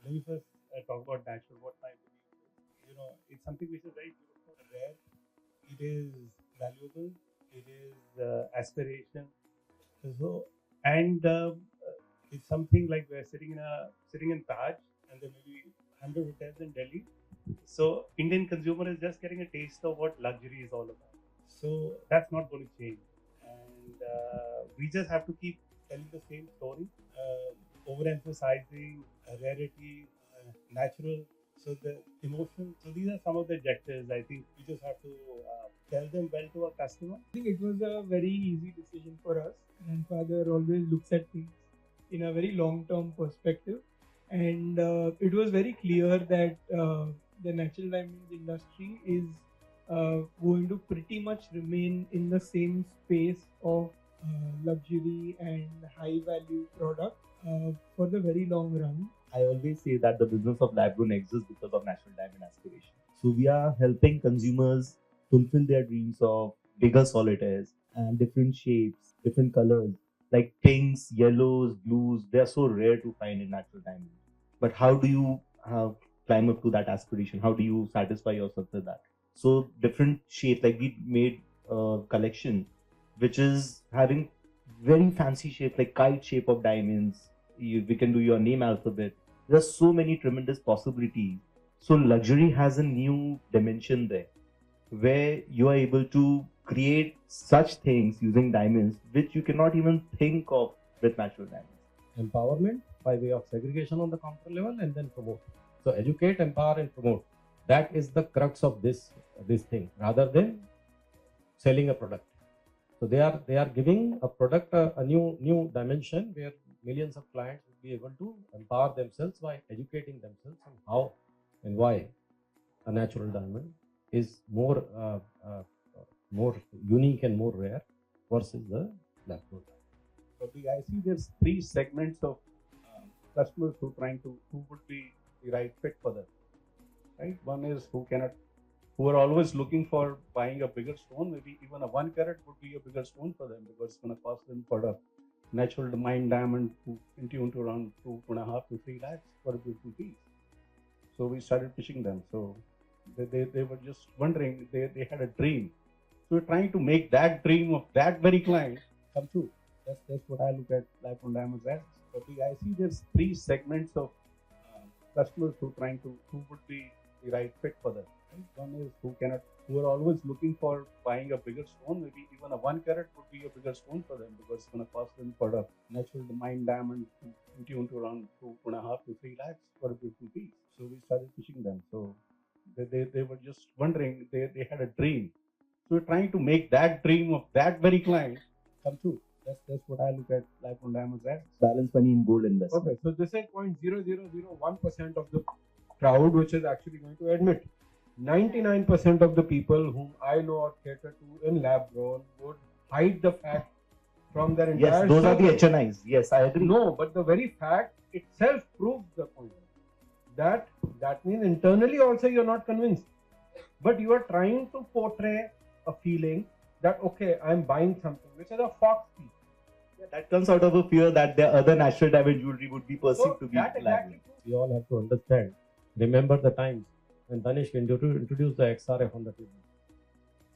Let me first talk about natural. What my belief is. It's something which is very beautiful, rare. It is valuable. It is aspiration. So, and it's something like we're sitting in Taj, and there may be 100 hotels in Delhi. So, Indian consumer is just getting a taste of what luxury is all about. So that's not going to change, and we just have to keep telling the same story, overemphasizing rarity, natural. So the emotion. So these are some of the objectives. I think we just have to tell them well to our customer. I think it was a very easy decision for us. Grandfather always looks at things in a very long-term perspective, and it was very clear that the natural diamonds industry is going to pretty much remain in the same space of luxury and high-value product for the very long run. I always say that the business of lab grown exists because of natural diamond aspiration. So we are helping consumers fulfill their dreams of bigger solitaires and different shapes, different colors, like pinks, yellows, blues. They are so rare to find in natural diamonds. But how do you climb up to that aspiration? How do you satisfy yourself with that? So different shapes, like we made a collection which is having very fancy shapes, like kite shape of diamonds. We can do your name alphabet. There's so many tremendous possibilities. So luxury has a new dimension there, where you are able to create such things using diamonds which you cannot even think of with natural diamonds. Empowerment by way of segregation on the counter level, and then promote. So educate, empower, and promote. That is the crux of this thing, rather than selling a product. So they are giving a product a new dimension where millions of clients will be able to empower themselves by educating themselves on how and why a natural diamond is more unique and more rare versus the lab grown. So I see there's three segments of customers who would be the right fit for them. Right, one is who are always looking for buying a bigger stone. Maybe even a 1 carat would be a bigger stone for them, because it's going to cost them for a natural mined diamond in tune to around 2.5 to 3 lakhs for a beautiful piece. So we started pitching them. So they were just wondering, they had a dream. So we're trying to make that dream of that very client come true. That's what I look at Life on Diamonds as. But I see there's three segments of customers who would be the right fit for them. One is who are always looking for buying a bigger stone. Maybe even a 1 carat would be a bigger stone for them, because it's going to cost them for a natural mined diamond in tune to around 2.5 to 3 lakhs for a beautiful piece. So we started pitching them. So they were just wondering, they had a dream. So we're trying to make that dream of that very client come true. That's what I look at Life on Diamonds as. Balance money in gold investment. Okay, so this is 0.0001% of the crowd which is actually going to admit. 99% of the people whom I know or cater to in lab grown would hide the fact from their entire. Yes, those circle. are the HNIs. Yes, I agree. No, but the very fact itself proves the point. That means internally also you're not convinced, but you are trying to portray a feeling that okay, I'm buying something, which is a fox piece. Yeah, that comes out of a fear that the other natural diamond jewelry would be perceived to be that lab exactly. We all have to understand. Remember the times when Tanishq introduced the XRF on the table.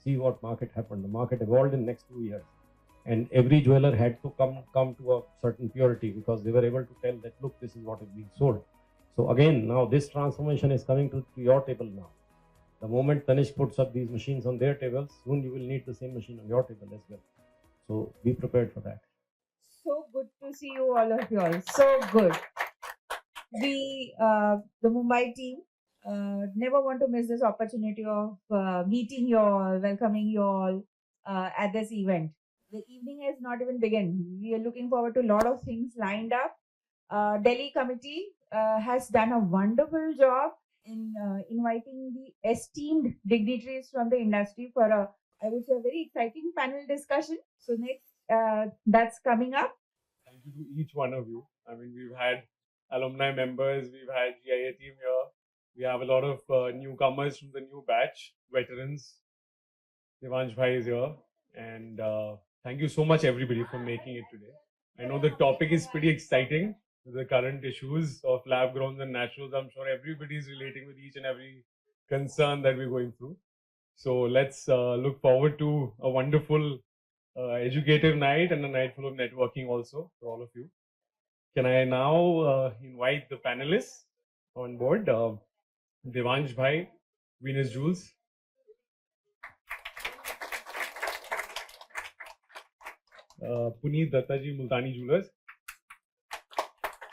See what market happened. The market evolved in the next 2 years. And every jeweler had to come to a certain purity, because they were able to tell that, look, this is what is being sold. So again, now this transformation is coming to your table now. The moment Tanishq puts up these machines on their tables, soon you will need the same machine on your table as well. So be prepared for that. So good to see you all of you all. So good. The Mumbai team never want to miss this opportunity of meeting you all, welcoming you all at this event. The evening has not even begun. We are looking forward to a lot of things lined up. Delhi committee has done a wonderful job in inviting the esteemed dignitaries from the industry for I would say, a very exciting panel discussion. So next, that's coming up. Thank you to each one of you. I mean, we've had alumni members, we've had GIA team here. We have a lot of newcomers from the new batch, veterans. Devansh Bhai is here. And thank you so much, everybody, for making it today. I know the topic is pretty exciting. the current issues of lab grown and naturals. I'm sure everybody is relating with each and every concern that we're going through. So let's look forward to a wonderful educative night and a night full of networking also for all of you. Can I now invite the panelists on board? Devansh Bhai, Venus Jewels. Puneet Dutta Multani Jewellers.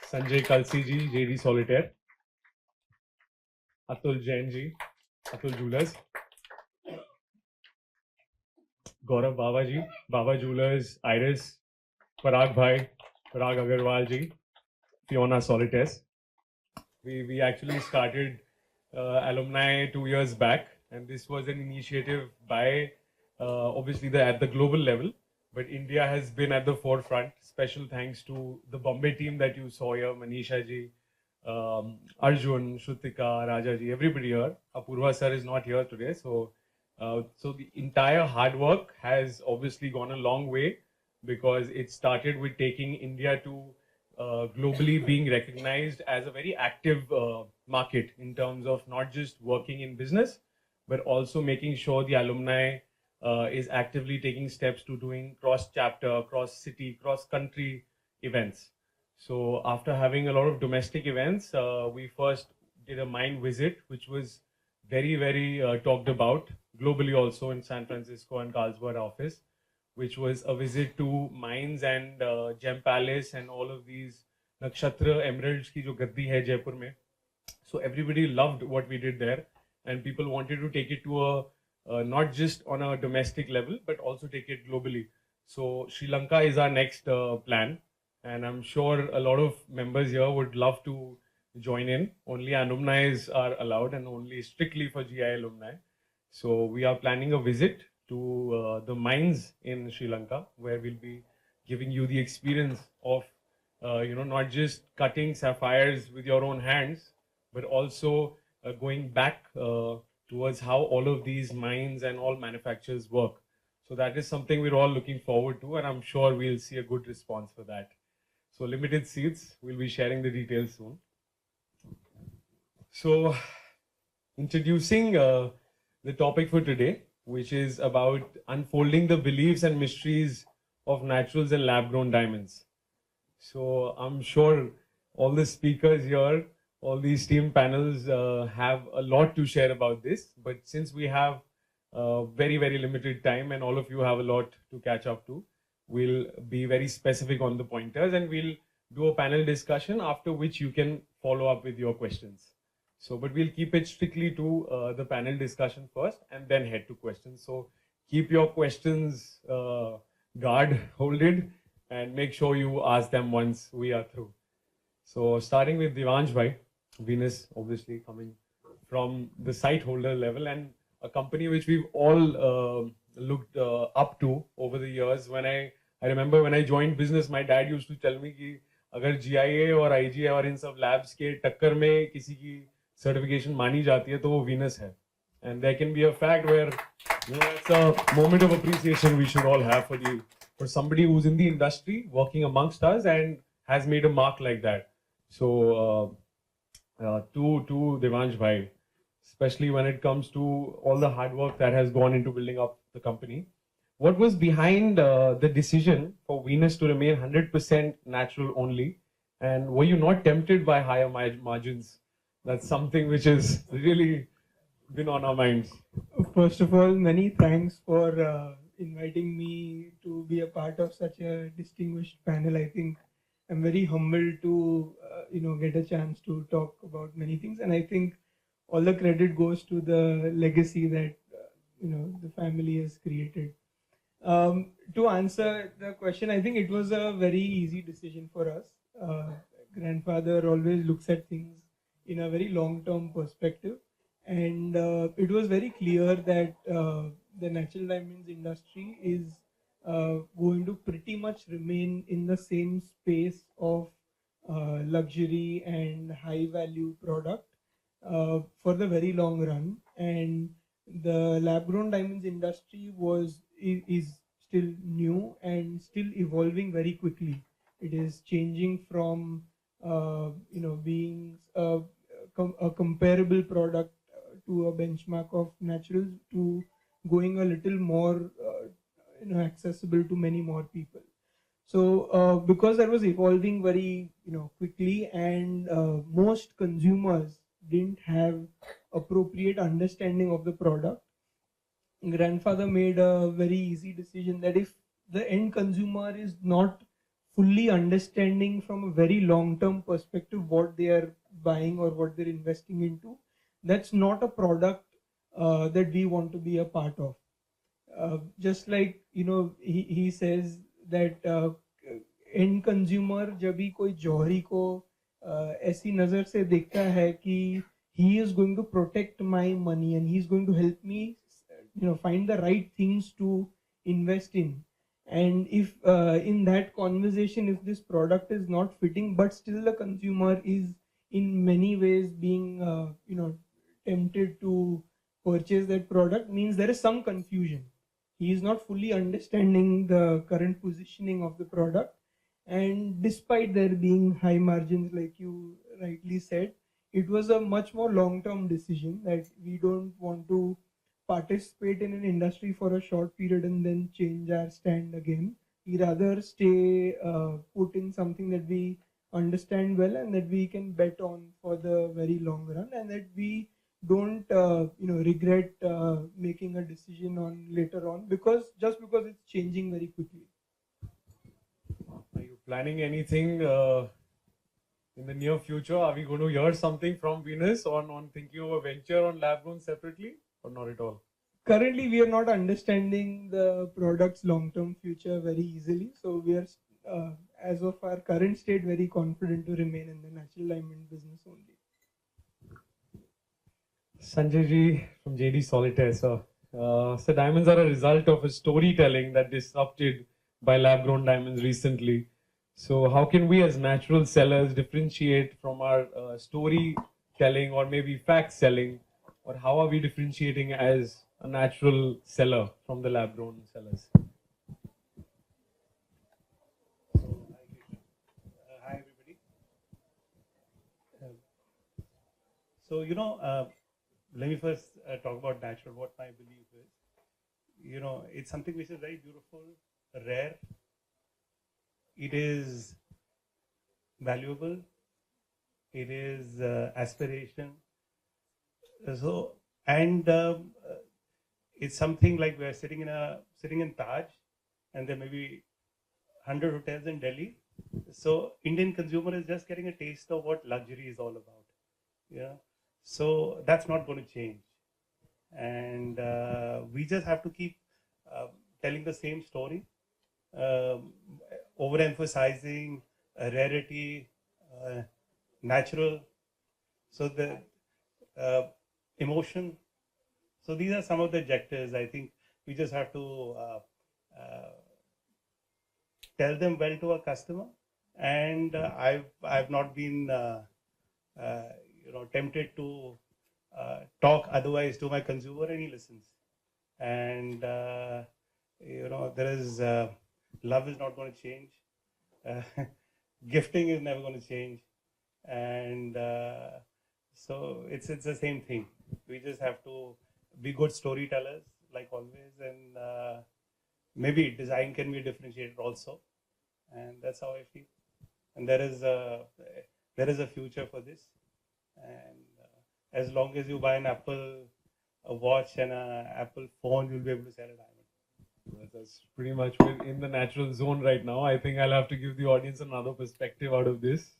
Sanjay Kalsi ji, JD Solitaire. Atul Jain ji, Atul Jewellers. Gaurav Bawa ji, Bawa Jewellers, Iris. Parag Bhai, Parag Agrawal ji, Fiona Solitaire. We actually started alumni 2 years back, and this was an initiative by obviously at the global level, but India has been at the forefront. Special thanks to the Bombay team that you saw here, Manisha ji, Arjun, Shrutika, Raja ji, everybody here. Apurva sir is not here today, so the entire hard work has obviously gone a long way, because it started with taking India to globally being recognized as a very active market in terms of not just working in business, but also making sure the alumni is actively taking steps to doing cross-chapter, cross-city, cross-country events. So after having a lot of domestic events, we first did a mine visit, which was very, very talked about globally also in San Francisco and Carlsbad office, which was a visit to mines and Gem Palace and all of these Nakshatra emeralds ki jo gaddi hai Jaipur mein. So everybody loved what we did there, and people wanted to take it to a not just on a domestic level, but also take it globally. So Sri Lanka is our next plan, and I'm sure a lot of members here would love to join in. Only alumni are allowed, and only strictly for GIA alumni. So we are planning a visit to the mines in Sri Lanka, where we'll be giving you the experience of, not just cutting sapphires with your own hands, but also going back towards how all of these mines and all manufacturers work. So that is something we're all looking forward to, and I'm sure we'll see a good response for that. So limited seats, we'll be sharing the details soon. So introducing the topic for today, which is about unfolding the beliefs and mysteries of naturals and lab-grown diamonds. So I'm sure all the speakers here, all these team panels have a lot to share about this. But since we have very, very limited time and all of you have a lot to catch up to, we'll be very specific on the pointers, and we'll do a panel discussion, after which you can follow up with your questions. So, but we'll keep it strictly to the panel discussion first and then head to questions. So keep your questions guard-holded and make sure you ask them once we are through. So starting with Devansh Bhai, Venus obviously coming from the site holder level, and a company which we've all looked up to over the years. When I remember when I joined business, my dad used to tell me कि अगर GIA और IGI और इन सब labs के टक्कर में किसी की certification मानी जाती है तो वो Venus है. And there can be a fact where it's a moment of appreciation we should all have for somebody who's in the industry working amongst us and has made a mark like that. So to Devansh Bhai, especially when it comes to all the hard work that has gone into building up the company, what was behind the decision for Venus to remain 100% natural only? And were you not tempted by higher margins? That's something which has really been on our minds. First of all, many thanks for inviting me to be a part of such a distinguished panel. I think I'm very humbled to get a chance to talk about many things, and I think all the credit goes to the legacy that the family has created. To answer the question, I think it was a very easy decision for us. Grandfather always looks at things in a very long-term perspective, and it was very clear that the natural diamonds industry is going to pretty much remain in the same space of luxury and high-value product for the very long run. And the lab-grown diamonds industry is still new and still evolving very quickly. It is changing from being a comparable product to a benchmark of naturals, to going a little more accessible to many more people. So because that was evolving very quickly, and most consumers didn't have appropriate understanding of the product, grandfather made a very easy decision that if the end consumer is not fully understanding from a very long term perspective what they are buying or what they're investing into, that's not a product that we want to be a part of. Just like he says that end consumer जब भी कोई जौहरी को ऐसी नजर से देखता है कि he is going to protect my money and he's going to help me find the right things to invest in, and if in that conversation if this product is not fitting but still the consumer is in many ways being tempted to purchase that product, means there is some confusion. He is not fully understanding the current positioning of the product, and despite there being high margins like you rightly said, it was a much more long-term decision that we don't want to participate in an industry for a short period and then change our stand again. We rather stay put in something that we understand well and that we can bet on for the very long run, and that we don't regret making a decision on later on because it's changing very quickly. Are you planning anything in the near future? Are we going to hear something from Venus on thinking of a venture on lab grown separately, or not at all? Currently, we are not understanding the product's long-term future very easily. So we are, as of our current state, very confident to remain in the natural diamond business only. Sanjay ji from JD Solitaire, sir. So diamonds are a result of a storytelling that disrupted by lab-grown diamonds recently. So how can we as natural sellers differentiate from our storytelling or maybe fact selling, or how are we differentiating as a natural seller from the lab-grown sellers? Hi everybody. So let me first talk about natural. What my belief is, it's something which is very beautiful, rare. It is valuable. It is aspiration. So and it's something like we're sitting in Taj, and there may be 100 hotels in Delhi. So Indian consumer is just getting a taste of what luxury is all about. Yeah. So that's not going to change, and we just have to keep telling the same story, overemphasizing rarity, natural. So the emotion. So these are some of the objectives. I think we just have to tell them well to our customer, and I've not been tempted to talk otherwise to my consumer, and he listens. And there is love is not going to change. Gifting is never going to change, and so it's the same thing. We just have to be good storytellers, like always, and maybe design can be differentiated also, and that's how I feel. And there is a future for this, and as long as you buy an Apple watch and an Apple phone, you'll be able to sell a diamond. That's pretty much in the natural zone right now. I think I'll have to give the audience another perspective out of this.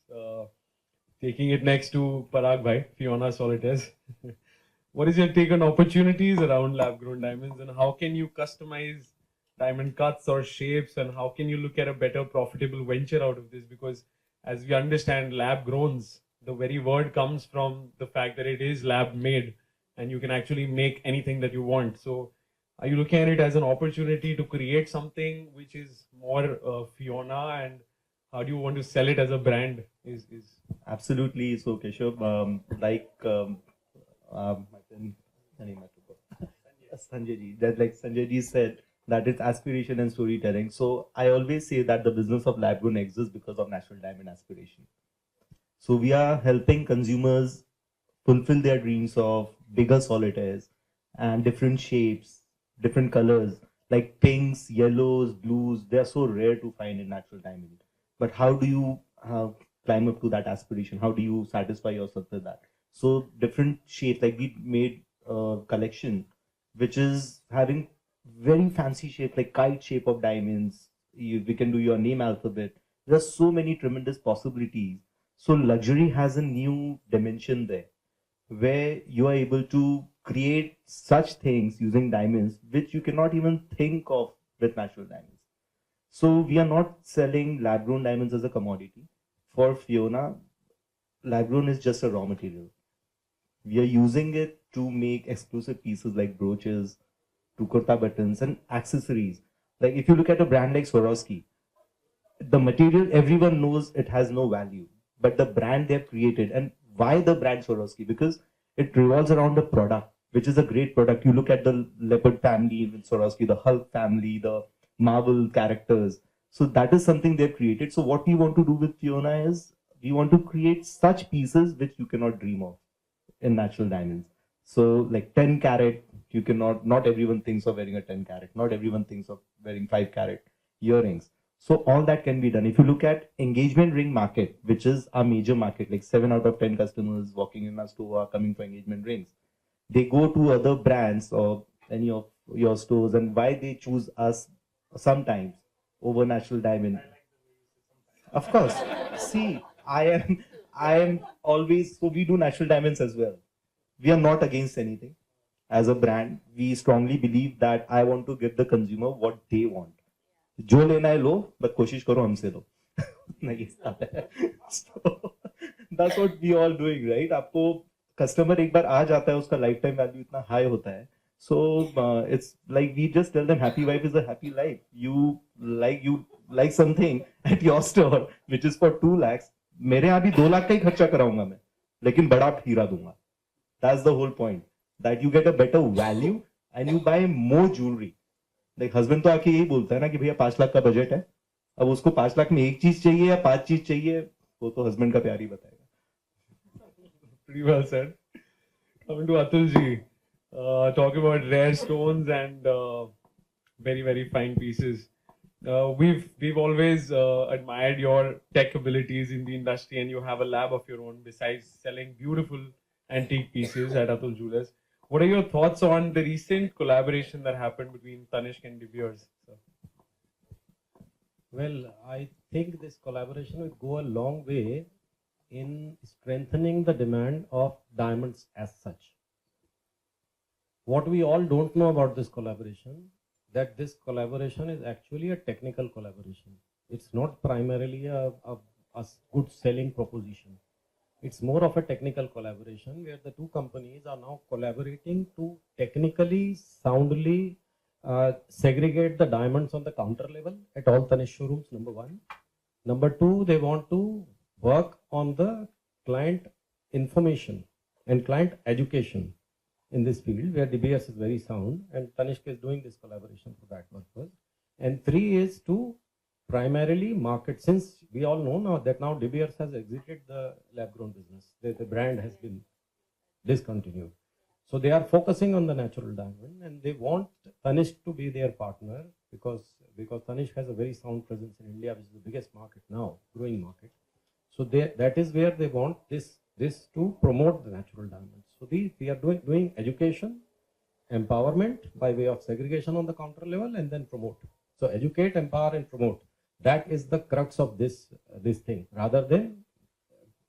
Taking it next to Parag Bhai, Fiona Solitaires. What is your take on opportunities around lab-grown diamonds, and how can you customize diamond cuts or shapes, and how can you look at a better profitable venture out of this? Because as we understand, lab-growns, the very word comes from the fact that it is lab-made, and you can actually make anything that you want. So are you looking at it as an opportunity to create something which is more Fiona, and how do you want to sell it as a brand? Absolutely. So Keshav, my friend, Sanjay ji, that like Sanjay ji said, that it's aspiration and storytelling. So I always say that the business of lab grown exists because of natural diamond aspiration. So we are helping consumers fulfill their dreams of bigger solitaires and different shapes, different colors, like pinks, yellows, blues. They are so rare to find in natural diamond. But how do you climb up to that aspiration? How do you satisfy yourself with that? So different shapes, like we made a collection which is having very fancy shape, like kite shape of diamonds. We can do your name alphabet. There's so many tremendous possibilities. So luxury has a new dimension there, where you are able to create such things using diamonds which you cannot even think of with natural diamonds. So we are not selling lab grown diamonds as a commodity. For Fiona, lab grown is just a raw material. We are using it to make exclusive pieces like brooches, to kurta buttons and accessories. Like if you look at a brand like Swarovski, the material everyone knows it has no value, but the brand they've created, and why the brand Swarovski? Because it revolves around the product, which is a great product. You look at the leopard family with Swarovski, the Hulk family, the Marvel characters. So that is something they've created. So what we want to do with Fiona is we want to create such pieces which you cannot dream of in natural diamonds. So like 10 carat, you cannot, not everyone thinks of wearing a 10 carat. Not everyone thinks of wearing 5 carat earrings. So all that can be done. If you look at engagement ring market, which is a major market, like 7 out of 10 customers walking in our store are coming for engagement rings. They go to other brands or any of your stores, and why they choose us sometimes over natural diamond. Of course. See, I am always, so we do natural diamonds as well. We are not against anything. As a brand, we strongly believe that I want to give the consumer what they want. जो लेना है लो, but कोशिश करो हमसे लो. नहीं so that's what we all doing, right? आपको customer एक बार आ जाता है, उसका लाइफ टाइम वैल्यू इतना हाई होता है. So it's like we just tell them happy wife is a happy life. You like something at your store which is for 2 lakhs. मेरे यहाँ भी 2 लाख का ही खर्चा कराऊंगा मैं, लेकिन बड़ा हीरा दूंगा. That's the whole point. That you get a better value and you buy more jewelry. Like husband तो आके यही बोलता है ना कि भैया 5 लाख का बजट है, अब उसको 5 लाख में एक चीज चाहिए या 5 चीज चाहिए, वो तो हस्बैंड का प्यार ही बताएगा. Pretty well said. Coming to Atul ji, talking about rare stones and very, very fine pieces. We've always admired your tech abilities in the industry, and you have a lab of your own besides selling beautiful antique pieces at Atul Jewellers. What are your thoughts on the recent collaboration that happened between Tanishq and De Beers? Well, I think this collaboration will go a long way in strengthening the demand of diamonds as such. What we all don't know about this collaboration, that this collaboration is actually a technical collaboration. It's not primarily a good selling proposition. It's more of a technical collaboration where the two companies are now collaborating to technically, soundly segregate the diamonds on the counter level at all Tanishq showrooms, number one. Number two, they want to work on the client information and client education in this field where De Beers is very sound, and Tanishq is doing this collaboration for that purpose. And three is to primarily market, since we all know now that now De Beers has exited the lab grown business. The brand has been discontinued. So they are focusing on the natural diamond, and they want Tanishq to be their partner because Tanishq has a very sound presence in India, which is the biggest market now, growing market. So that is where they want this to promote the natural diamonds. So we are doing education, empowerment by way of segregation on the counter level, and then promote. So educate, empower, and promote. That is the crux of this thing, rather than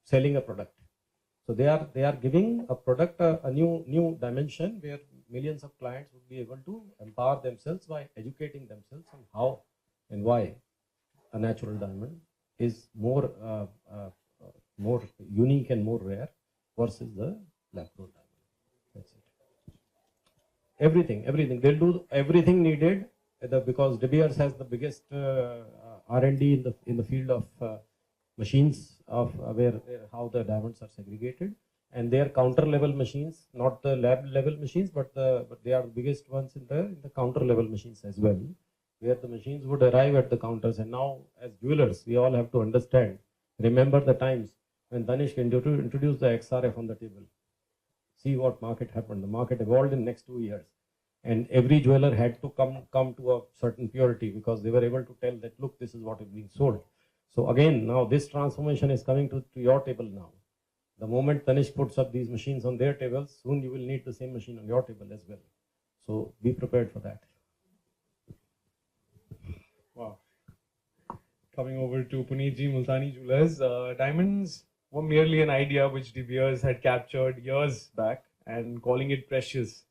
selling a product. So they are giving a product a new dimension where millions of clients would be able to empower themselves by educating themselves on how and why a natural diamond is more unique and more rare versus the lab-grown diamond. That's it. Everything. They'll do everything needed because De Beers has the biggest R&D in the field of machines of how the diamonds are segregated, and they are counter level machines, not the lab level machines, but they are the biggest ones in the counter level machines as well, where the machines would arrive at the counters. And now as jewelers, we all have to understand, remember the times when Danish introduced the XRF on the table. See what market happened. The market evolved in next 2 years, and every jeweler had to come to a certain purity because they were able to tell that, look, this is what is being sold. So again, now this transformation is coming to your table now. The moment Tanishq puts up these machines on their tables, soon you will need the same machine on your table as well. So be prepared for that. Wow. Coming over to Puneet ji, Multani Jewellers. Diamonds were merely an idea which De Beers had captured years back and calling it precious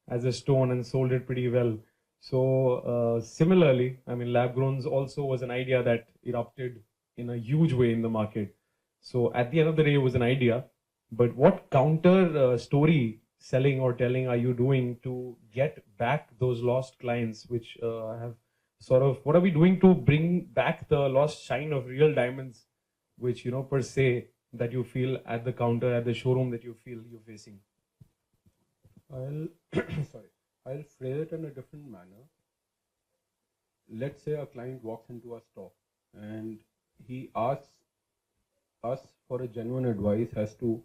as a stone and sold it pretty well. So similarly, I mean, lab growns also was an idea that erupted in a huge way in the market. So at the end of the day, it was an idea. But what counter story selling or telling are you doing to get back those lost clients, which have sort of, what are we doing to bring back the lost shine of real diamonds, which, you know, per se, that you feel at the counter, at the showroom that you feel you're facing? I'll I'll phrase it in a different manner. Let's say a client walks into a store and he asks us for a genuine advice as to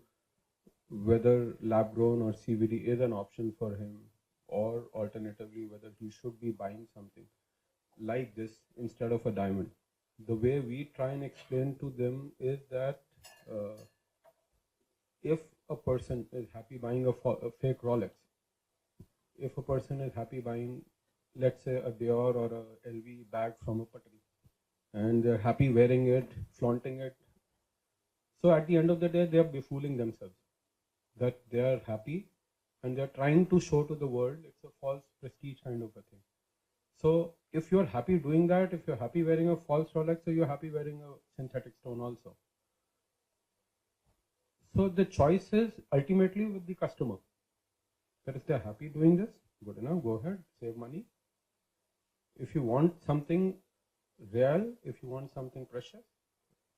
whether lab grown or CVD is an option for him, or alternatively whether he should be buying something like this instead of a diamond. The way we try and explain to them is that if a person is happy buying a fake Rolex, if a person is happy buying, let's say, a Dior or a LV bag from a Patri, and they're happy wearing it, flaunting it, so at the end of the day, they are befooling themselves that they are happy and they're trying to show to the world it's a false prestige kind of a thing. So if you're happy doing that, if you're happy wearing a false Rolex, so you're happy wearing a synthetic stone also. So the choice is ultimately with the customer. That if they're happy doing this, good enough, go ahead, save money. If you want something real, if you want something precious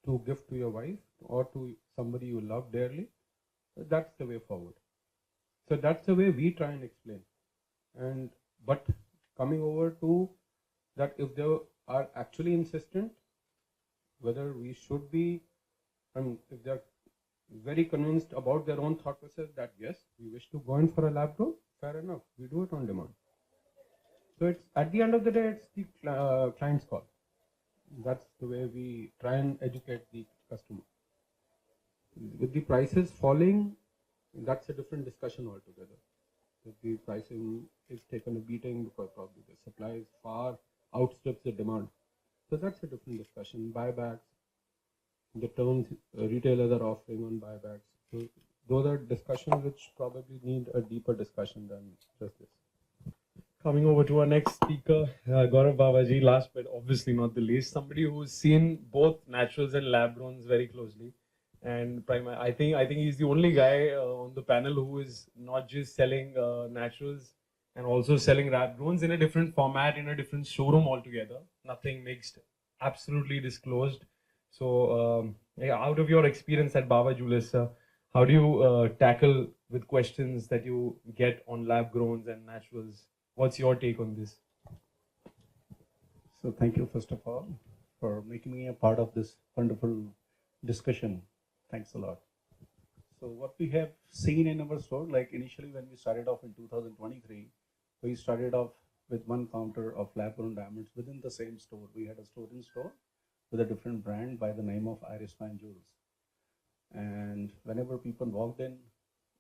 to gift to your wife or to somebody you love dearly, that's the way forward. So that's the way we try and explain. And but coming over to that, if they are actually insistent, whether we should be, if they're very convinced about their own thought process that yes, we wish to go in for a lab grown, fair enough, we do it on demand. So it's at the end of the day, it's the client's call. That's the way we try and educate the customer. With the prices falling, that's a different discussion altogether. If the pricing is taken a beating because probably the supply is far outstrips the demand. So that's a different discussion. Buybacks, the terms retailers are offering on buybacks. So those are discussions which probably need a deeper discussion than just this. Coming over to our next speaker, Gaurav Bawa ji, last but obviously not the least, somebody who's seen both naturals and lab growns very closely. And I think he's the only guy on the panel who is not just selling naturals and also selling lab growns in a different format, in a different showroom altogether. Nothing mixed, absolutely disclosed. So, out of your experience at Bawa Jewellers, how do you tackle with questions that you get on lab growns and naturals? What's your take on this? So thank you, first of all, for making me a part of this wonderful discussion. Thanks a lot. So what we have seen in our store, like initially when we started off in 2023, we started off with one counter of lab-grown diamonds within the same store. We had a store-in-store with a different brand by the name of Iris Fine Jewels. And whenever people walked in,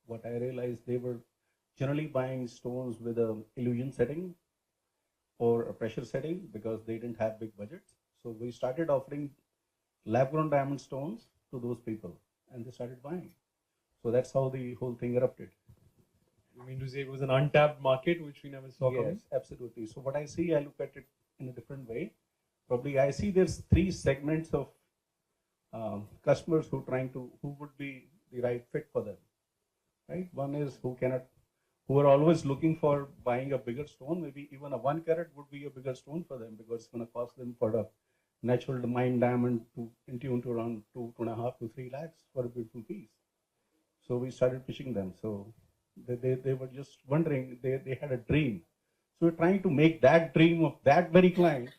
what I realized, they were generally buying stones with an illusion setting or a pressure setting because they didn't have big budgets. So we started offering lab-grown diamond stones to those people, and they started buying. So that's how the whole thing erupted. You mean to say it was an untapped market which we never saw coming? Yes, absolutely. So what I see, I look at it in a different way. Probably I see there's three segments of customers who would be the right fit for them. Right? One is who are always looking for buying a bigger stone. Maybe even a 1 carat would be a bigger stone for them because it's going to cost them for a natural mined diamond to in tune to around 2.5 to 3 lakhs for a beautiful piece. So we started pitching them. So they were just wondering, they had a dream. So we're trying to make that dream of that very client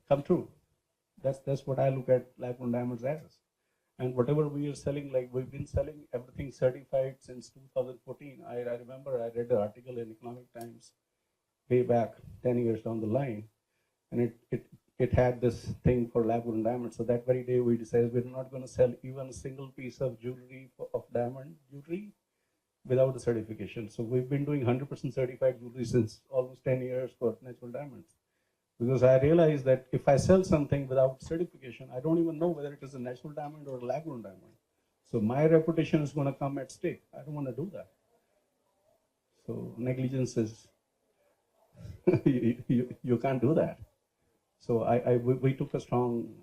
come true. That's what I look at lab-grown diamonds as. And whatever we are selling, like we've been selling everything certified since 2014. I remember I read an article in Economic Times way back 10 years down the line, and it had this thing for lab-grown diamonds. So that very day we decided we're not going to sell even a single piece of jewelry of diamond jewelry without the certification. So we've been doing 100% certified jewelry since almost 10 years for natural diamonds. Because I realized that if I sell something without certification, I don't even know whether it is a natural diamond or a lab-grown diamond. So my reputation is going to come at stake. I don't want to do that. So negligence is, you can't do that. So we took a strong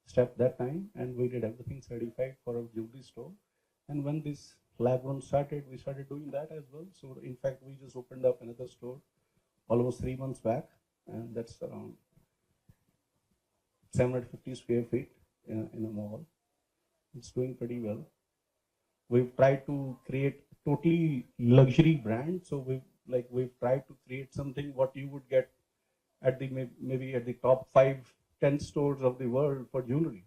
step that time, and we did everything certified for our jewelry store. And when this lab-grown started, we started doing that as well. So in fact, we just opened up another store almost 3 months back, and that's around 750 square feet in a mall. It's doing pretty well. We've tried to create totally luxury brand. So we've tried to create something what you would get at the maybe at the top 5-10 stores of the world for jewelry.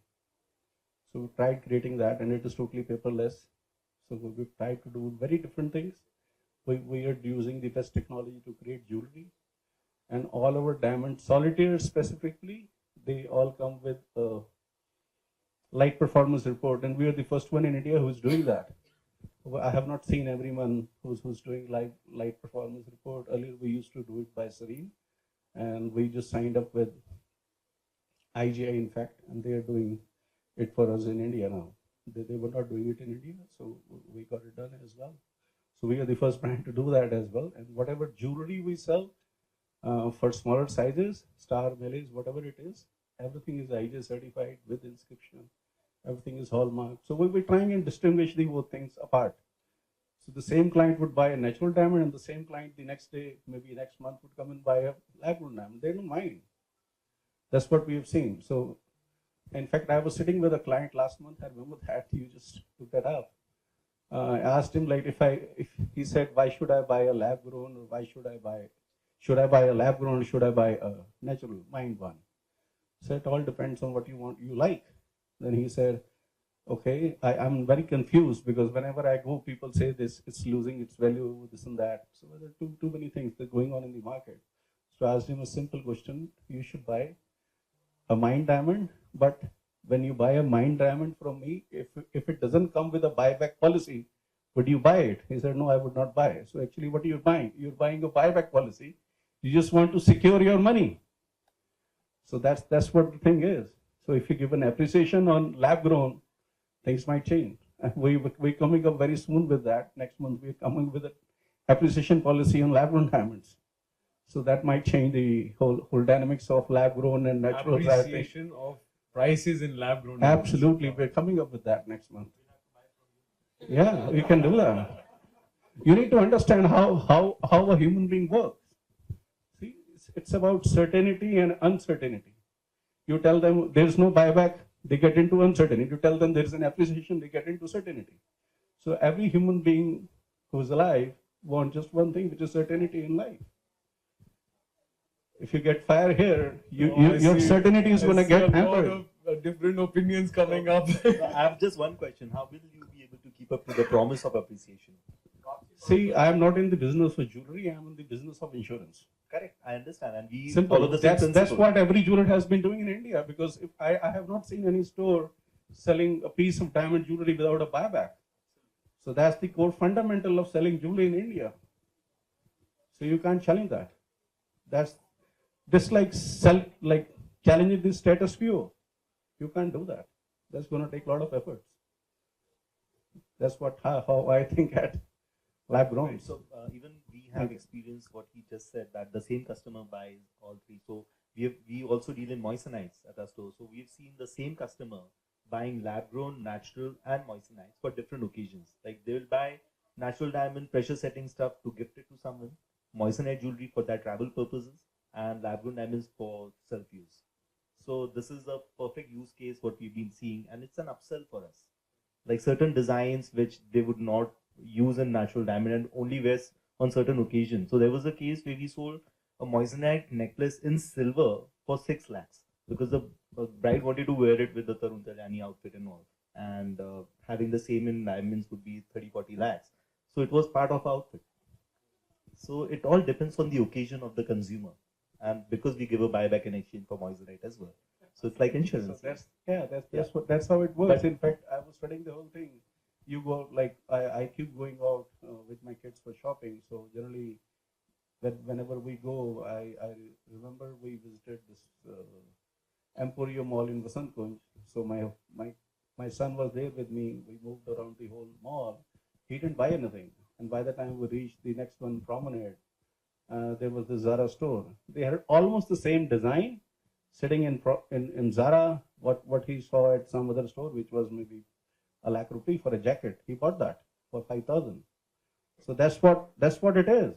So we tried creating that, and it is totally paperless. So we've tried to do very different things. We are using the best technology to create jewelry, and all our diamonds, Solitaire specifically, they all come with a light performance report, and we are the first one in India who's doing that. I have not seen everyone who's doing light performance report. Earlier we used to do it by Serene, and we just signed up with IGI, in fact, and they are doing it for us in India now. They were not doing it in India, so we got it done as well. So we are the first brand to do that as well. And whatever jewelry we sell for smaller sizes, star, malays, whatever it is, everything is IGI certified with inscription. Everything is hallmark. So we'll be trying and distinguish the both things apart. So the same client would buy a natural diamond, and the same client the next day, maybe next month, would come and buy a lab-grown diamond. They don't mind. That's what we have seen. So, in fact, I was sitting with a client last month. I remember that. You just took that up. I asked him, like, if he said, why should I buy a lab-grown, or should I buy a lab-grown, or should I buy a natural mined one? So it all depends on what you like. Then he said, okay, I'm very confused, because whenever I go, people say this, it's losing its value, this and that. So there are too many things that are going on in the market. So I asked him a simple question: you should buy a mined diamond, but when you buy a mined diamond from me, if it doesn't come with a buyback policy, would you buy it? He said, no, I would not buy it. So actually what are you buying? You're buying a buyback policy. You just want to secure your money. So that's what the thing is. So if you give an appreciation on lab grown, things might change. And we're coming up very soon with that. Next month we're coming with an appreciation policy on lab grown diamonds. So that might change the whole dynamics of lab grown and natural appreciation of prices in lab grown. Absolutely, we're coming up with that next month. Yeah, we can do that. You need to understand how a human being works. See, it's about certainty and uncertainty. You tell them there's no buyback, they get into uncertainty. You tell them there's an appreciation, they get into certainty. So every human being who's alive wants just one thing, which is certainty in life. If you get fire here, your certainty is going to get hampered. A lot of different opinions coming up. I have just one question. How will you be able to keep up to the promise of appreciation? See, I am not in the business of jewelry. I am in the business of insurance. Correct. I understand. And we Simple. follow the same principle. That's what every jeweler has been doing in India, because if I have not seen any store selling a piece of diamond jewelry without a buyback. So that's the core fundamental of selling jewelry in India. So you can't challenge that. That's just like challenging the status quo. You can't do that. That's going to take a lot of efforts. That's how I think at lab grown. Right. So even we have experienced what he just said, that the same customer buys all three. So we also deal in moissanites at our store. So we've seen the same customer buying lab grown, natural, and moissanites for different occasions. Like they will buy natural diamond pressure setting stuff to gift it to someone, moissanite jewelry for their travel purposes, and lab grown diamonds for self use. So this is the perfect use case what we've been seeing, and it's an upsell for us. Like certain designs which they would not use in natural diamond and only wear on certain occasions. So there was a case where we sold a moissanite necklace in silver for 6 lakhs because the bride wanted to wear it with the Tarun Talyani outfit and all. and having the same in diamonds would be 30-40 lakhs. So it was part of our outfit. So it all depends on the occasion of the consumer, and because we give a buyback in exchange for moissanite as well. So it's like insurance. So that's how it works. But- In fact, I was studying the whole thing. You go like I keep going out with my kids for shopping. So generally, whenever we go, I remember we visited this Emporio Mall in Vasant Kunj. So my son was there with me. We moved around the whole mall. He didn't buy anything. And by the time we reached the next one, Promenade, there was the Zara store. They had almost the same design, sitting in Zara. What he saw at some other store, which was maybe ₹1 lakh for a jacket, he bought that for 5,000. So that's what it is.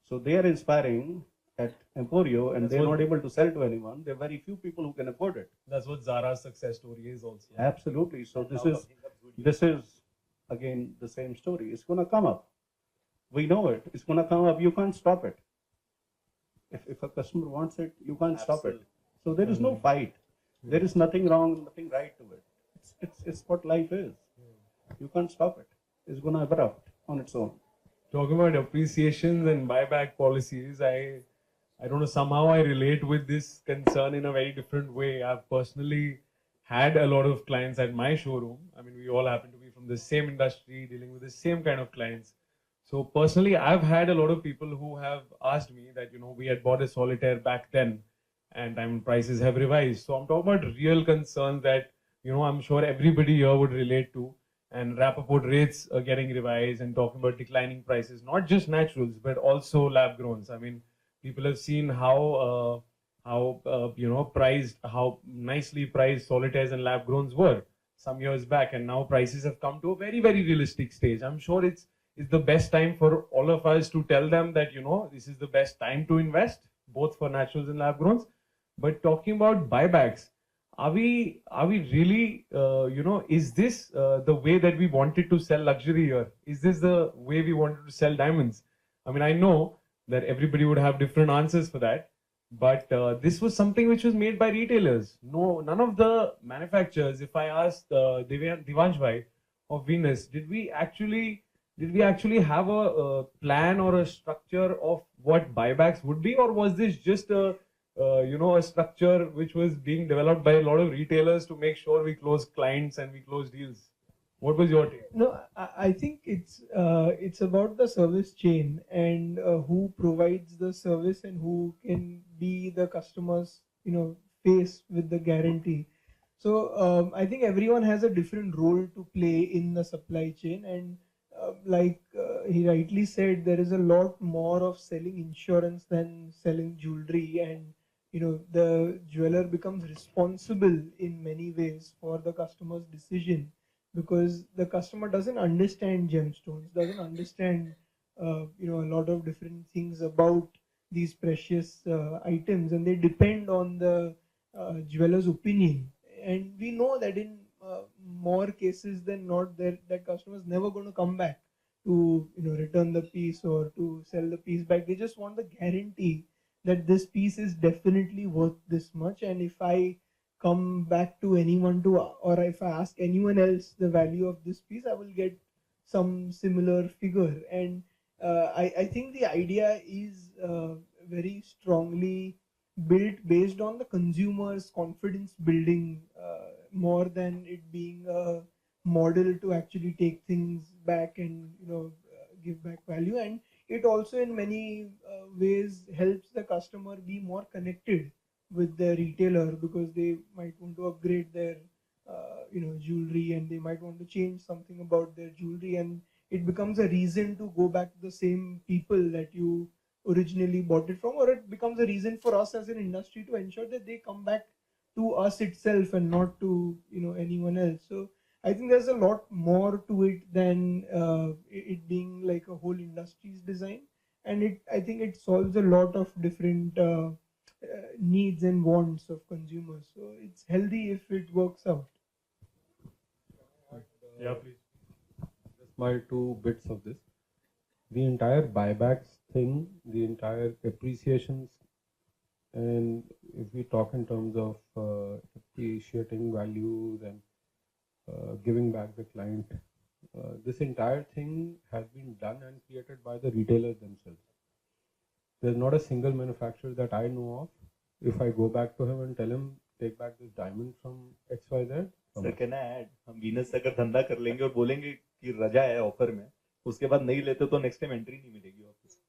So they are inspiring at Emporio, and they're not able to sell to anyone. There are very few people who can afford it. That's what Zara's success story is also. Absolutely. So this is again the same story. It's going to come up. We know it. It's going to come up. You can't stop it. If a customer wants it, you can't stop it. So there is no fight. There is nothing wrong, nothing right to it. It's what life is. You can't stop it. It's going to erupt on its own. Talking about appreciations and buyback policies, I don't know, somehow I relate with this concern in a very different way. I've personally had a lot of clients at my showroom. I mean, we all happen to be from the same industry, dealing with the same kind of clients. So personally, I've had a lot of people who have asked me that, we had bought a Solitaire back then and prices have revised. So I'm talking about real concerns that, I'm sure everybody here would relate to. And Rappaport rates are getting revised, and talking about declining prices, not just naturals, but also lab growns. I mean, people have seen how nicely priced solitaires and lab growns were some years back, and now prices have come to a very, very realistic stage. I'm sure it's the best time for all of us to tell them that, this is the best time to invest, both for naturals and lab growns. But talking about buybacks, are we really, is this the way that we wanted to sell luxury here? Is this the way we wanted to sell diamonds? I mean, I know that everybody would have different answers for that, but this was something which was made by retailers. No, none of the manufacturers. If I asked Devansh Bhai of Venus, did we actually have a plan or a structure of what buybacks would be, or was this just a structure which was being developed by a lot of retailers to make sure we close clients and we close deals? What was your take? No, I think it's about the service chain and who provides the service and who can be the customer's face with the guarantee. So I think everyone has a different role to play in the supply chain, and like he rightly said, there is a lot more of selling insurance than selling jewelry, and the jeweler becomes responsible in many ways for the customer's decision, because the customer doesn't understand gemstones, doesn't understand a lot of different things about these precious items, and they depend on the jeweler's opinion. And we know that in more cases than not, that customer is never going to come back to return the piece or to sell the piece back. They just want the guarantee that this piece is definitely worth this much, and if I come back to anyone or if I ask anyone else the value of this piece, I will get some similar figure. And I think the idea is very strongly built based on the consumer's confidence building, more than it being a model to actually take things back and give back value. And it also in many ways helps the customer be more connected with the retailer, because they might want to upgrade their jewelry, and they might want to change something about their jewelry, and it becomes a reason to go back to the same people that you originally bought it from, or it becomes a reason for us as an industry to ensure that they come back to us itself and not to anyone else. So I think there's a lot more to it than it being like a whole industry's design, and I think it solves a lot of different needs and wants of consumers. So it's healthy if it works out. Yeah, please. Just my 2 bits of this. The entire buybacks thing, the entire appreciations, and if we talk in terms of appreciating values and giving back the client. This entire thing has been done and created by the retailers themselves. There's not a single manufacturer that I know of. If I go back to him and tell him, take back this diamond from XYZ. Sir, can I add? हम Venus से अगर धंधा कर लेंगे और बोलेंगे कि रजा है ऑफर में, उसके बाद नहीं लेते तो नेक्स्ट टाइम एंट्री नहीं मिलेगी office.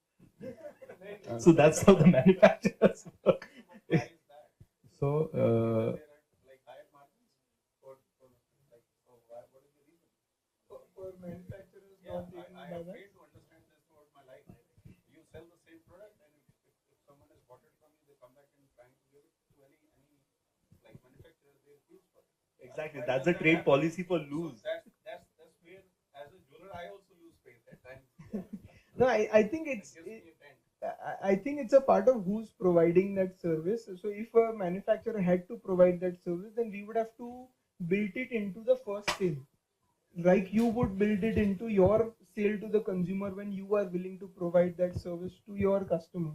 So that's how the manufacturers work. So, Like higher margins for what is the reason? For manufacturers Yeah, not taking I have buybacks. failed to understand this throughout my life. You sell the same product, and if someone has bought it from you, they come back and trying to give it to any like manufacturer, they refuse for it. Exactly, Why that's does a that trade happen? policy for So lose. that's where, as a jeweler, I also lose faith at times. No, I think It it's. gives me a tent. I think it's a part of who's providing that service. So if a manufacturer had to provide that service, then we would have to build it into the first sale. Like you would build it into your sale to the consumer when you are willing to provide that service to your customer.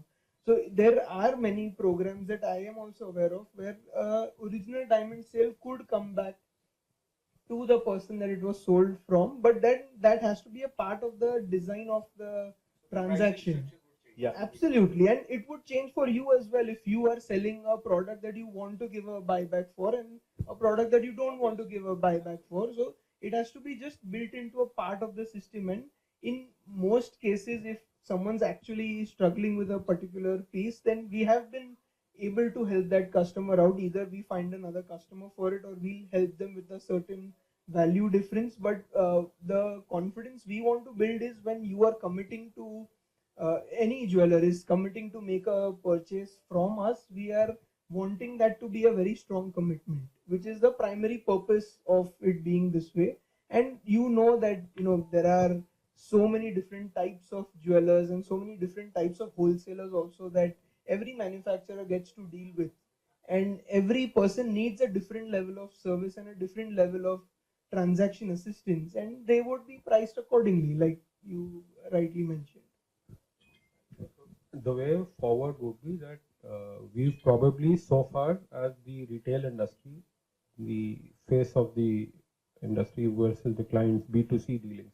So there are many programs that I am also aware of where original diamond sale could come back to the person that it was sold from, but then that has to be a part of the design of the transaction. Yeah. Absolutely, and it would change for you as well if you are selling a product that you want to give a buyback for and a product that you don't want to give a buyback for. So it has to be just built into a part of the system. And in most cases, if someone's actually struggling with a particular piece, then we have been able to help that customer out. Either we find another customer for it or we'll help them with a certain value difference. But the confidence we want to build is when you are committing to any jeweler is committing to make a purchase from us, we are wanting that to be a very strong commitment, which is the primary purpose of it being this way. And you know that there are so many different types of jewelers and so many different types of wholesalers also that every manufacturer gets to deal with, and every person needs a different level of service and a different level of transaction assistance, and they would be priced accordingly, like you rightly mentioned. the way forward would be that we've probably so far as the retail industry, the face of the industry versus the clients, B2C dealings.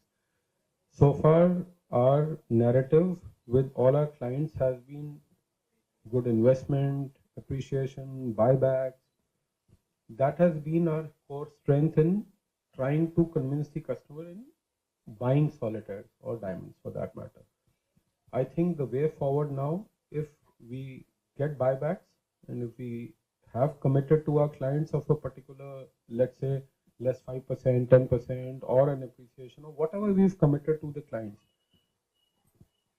So far, our narrative with all our clients has been good investment, appreciation, buybacks. That has been our core strength in trying to convince the customer in buying solitaires or diamonds for that matter. I think the way forward now, if we get buybacks and if we have committed to our clients of a particular, let's say, less 5%, 10%, or an appreciation, or whatever we've committed to the clients,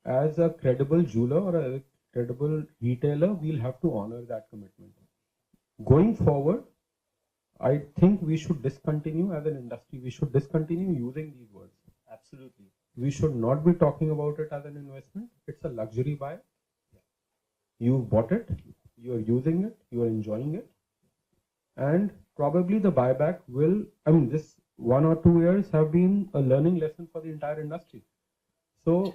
as a credible jeweler or a credible retailer, we'll have to honor that commitment. Going forward, I think we should discontinue as an industry, we should discontinue using these words. Absolutely. We should not be talking about it as an investment. It's a luxury buy. You've bought it, you're using it, you're enjoying it. And probably the buyback will, this 1 or 2 years have been a learning lesson for the entire industry. So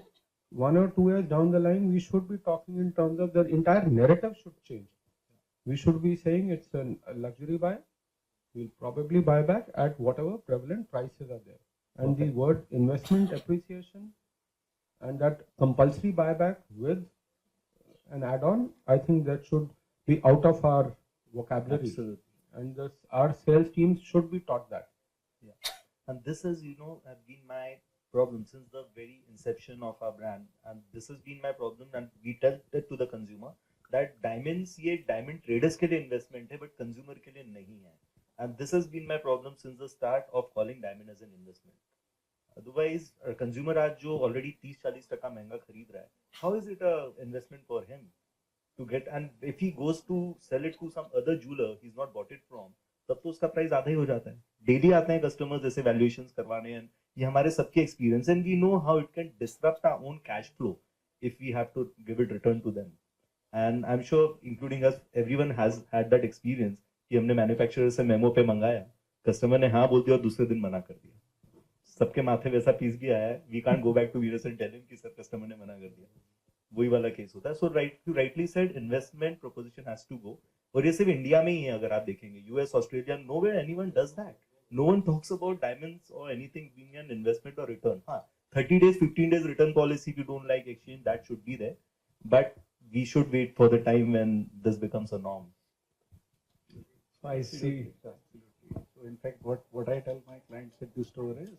1 or 2 years down the line, we should be talking in terms of the entire narrative should change. We should be saying it's a luxury buy. We'll probably buy back at whatever prevalent prices are there. And the word investment appreciation and that compulsory buyback with an add-on, I think that should be out of our vocabulary. Absolutely. And our sales teams should be taught that. Yeah. And this has, have been my problem since the very inception of our brand. And this has been my problem. And we tell it to the consumer that diamonds, ये diamond traders के लिए investment है, but consumer के लिए नहीं है. And this has been my problem since the start of calling diamond as an investment. Otherwise, a consumer आज जो already 30-40% महंगा खरीद रहा है, how is it a investment for him to get? And if he goes to sell it to some other jeweler he's not bought it from, तब तो उसका price आधा ही हो जाता है. डेली आते हैं कस्टमर्स ऐसे वैल्यूएशंस करवाने, and ये हमारे सबके experience, and we know how it can disrupt our own cash flow if we have to give it return to them. And I'm sure, including us, everyone has had that experience कि हमने manufacturer से memo पे मंगाया, customer ने हाँ बोल दिया और दूसरे दिन मना कर दिया. सबके माथे वैसा पीस भी आया है. We can't go back to वीरस एंड टेल हिम कि सर कस्टमर ने मना कर दिया. वही वाला केस होता है. So you rightly said, investment proposition has to go. और ये सिर्फ इंडिया में ही है. अगर आप देखेंगे US, Australia, nowhere anyone does that. no one talks about diamonds or anything being an investment or return. 30 days, 15 days return policy, if you don't like exchange, that should be there. But we should wait for the time when this becomes a norm. I see. Absolutely. So in fact, what I tell my clients at the store is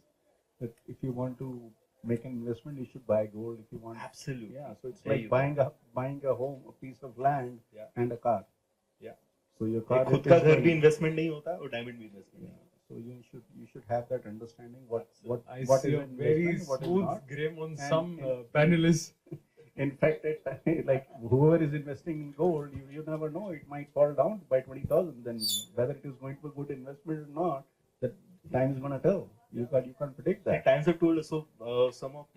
that if you want to make an investment, you should buy gold. If you want, Absolutely. yeah. So it's There like you buying a home, a piece of land, Yeah. and a car. Yeah. So your car. खुद का घर भी investment नहीं होता और diamond भी investment नहीं. So you should have that understanding what I what see is a an very investment, what is smooth not. grim on And- some and- panelists. In fact, like whoever is investing in gold, you never know. It might fall down by 20,000. Then whether it is going to be a good investment or not, that time is going to tell. You can't predict that. Times have told us. So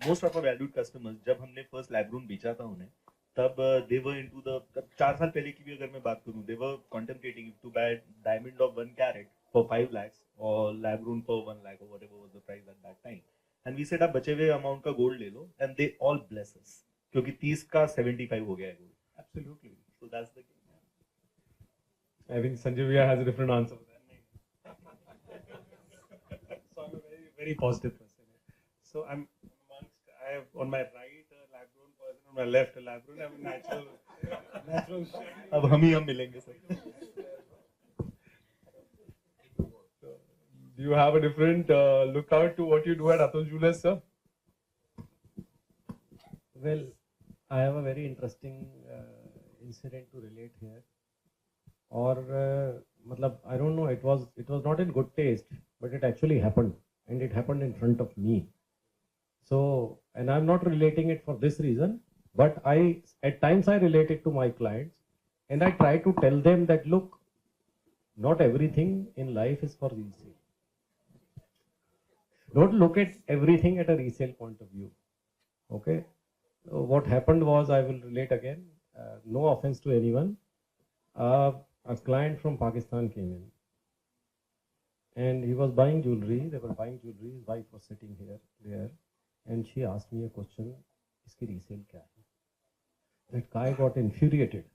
most of our valued customers, जब हमने first lab grown बेचा था उन्हें, तब they were into the 4 साल पहले की भी अगर मैं बात करूँ, they were contemplating to buy diamond of 1 carat for 5 lakhs or lab grown for 1 lakh or whatever was the price at that time. And we said आप बचे हुए amount का gold ले लो, and they all bless us. क्योंकि 30 का 75 हो गया है gold. Absolutely. So that's the game. I think Sanjay Bhaiya has a different answer for that. So I'm a very positive person. So I have on my right a lab grown person, on my left a lab grown. I'm a natural. अब हम मिलेंगे sir. Do you have a different lookout to what you do at Atul Jewellers, sir? Well, I have a very interesting incident to relate here. Or, matlab, I don't know, it was not in good taste, but it actually happened, and it happened in front of me. So, and I'm not relating it for this reason, but at times I relate it to my clients, and I try to tell them that, look, not everything in life is for resale. Don't look at everything at a resale point of view. Okay? So what happened was, I will relate again, no offense to anyone. A client from Pakistan came in, and he was buying jewelry. They were buying jewelry. His wife was sitting there, and she asked me a question: "Iski resale kya hai?" That guy got infuriated.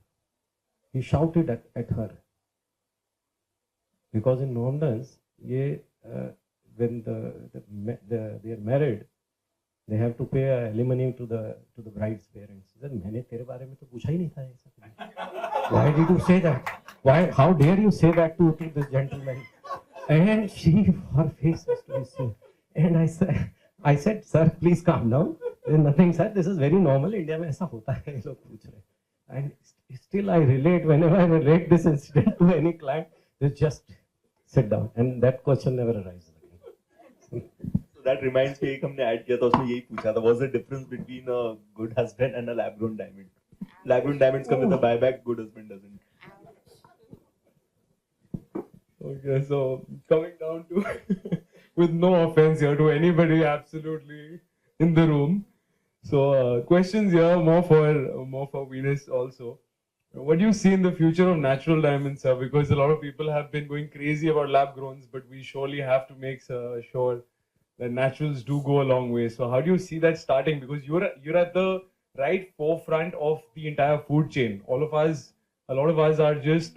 He shouted at her, because in Normans, when they are married, they have to pay alimony to the bride's parents. He said, मैंने तेरे बारे में तो पूछा ही नहीं था ऐसा. Why did you say that? Why? How dare you say that to this gentleman? And her face was to be seen. And I said, sir, please calm down. There's nothing, sir. This is very normal. India में ऐसा होता है. लोग पूछ रहे. And still I relate, whenever I relate this incident to any client, they just sit down, and that question never arises again. So that reminds me, एक हमने add किया था, उसमें यही पूछा था, what's the difference between a good husband and a lab grown diamond? Lab grown diamonds come with a buyback, good husband doesn't. Okay, so coming down to, with no offense here to anybody absolutely in the room. So questions here more for Venus also. What do you see in the future of natural diamonds, sir? Because a lot of people have been going crazy about lab growns, but we surely have to make sure that naturals do go a long way. So how do you see that starting? Because you're at the right forefront of the entire food chain. A lot of us are just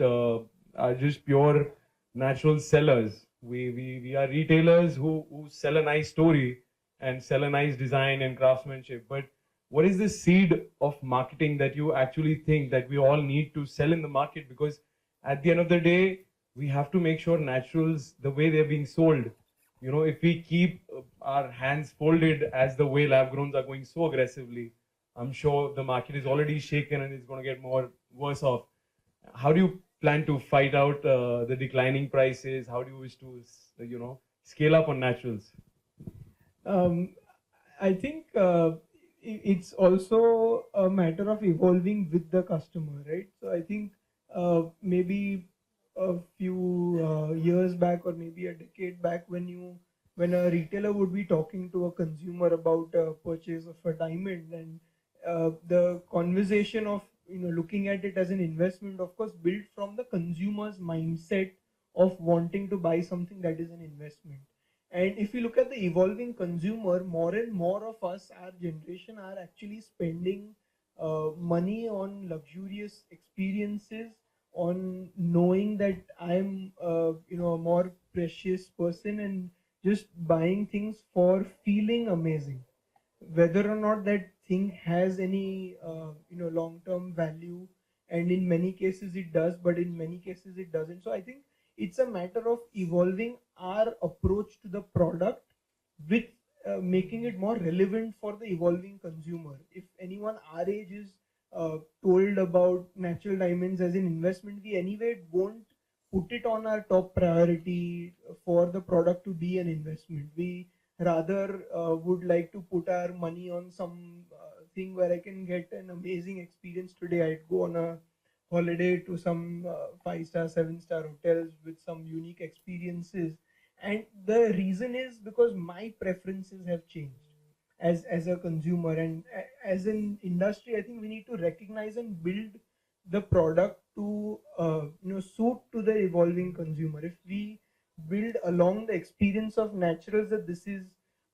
pure natural sellers. We are retailers who sell a nice story and sell a nice design and craftsmanship. But what is the seed of marketing that you actually think that we all need to sell in the market? Because at the end of the day, we have to make sure naturals, the way they're being sold, if we keep our hands folded as the way lab growns are going so aggressively, I'm sure the market is already shaken and it's going to get worse off. How do you plan to fight out the declining prices? How do you wish to, scale up on naturals? I think it's also a matter of evolving with the customer, right? So I think maybe a few years back or maybe a decade back, when a retailer would be talking to a consumer about a purchase of a diamond, and the conversation of looking at it as an investment, of course, built from the consumer's mindset of wanting to buy something that is an investment. And if you look at the evolving consumer, more and more of us, our generation, are actually spending money on luxurious experiences, on knowing that I'm a more precious person and just buying things for feeling amazing, whether or not that thing has any long-term value. And in many cases it does, but in many cases it doesn't. So I think it's a matter of evolving our approach to the product with making it more relevant for the evolving consumer. If anyone our age is told about natural diamonds as an investment, we anyway won't put it on our top priority for the product to be an investment. We rather would like to put our money on some thing where I can get an amazing experience today. I'd go on a holiday to some 5-star, 7-star hotels with some unique experiences. And the reason is because my preferences have changed as a consumer, and as an industry. I think we need to recognize and build the product to suit to the evolving consumer. If we build along the experience of naturals, that this is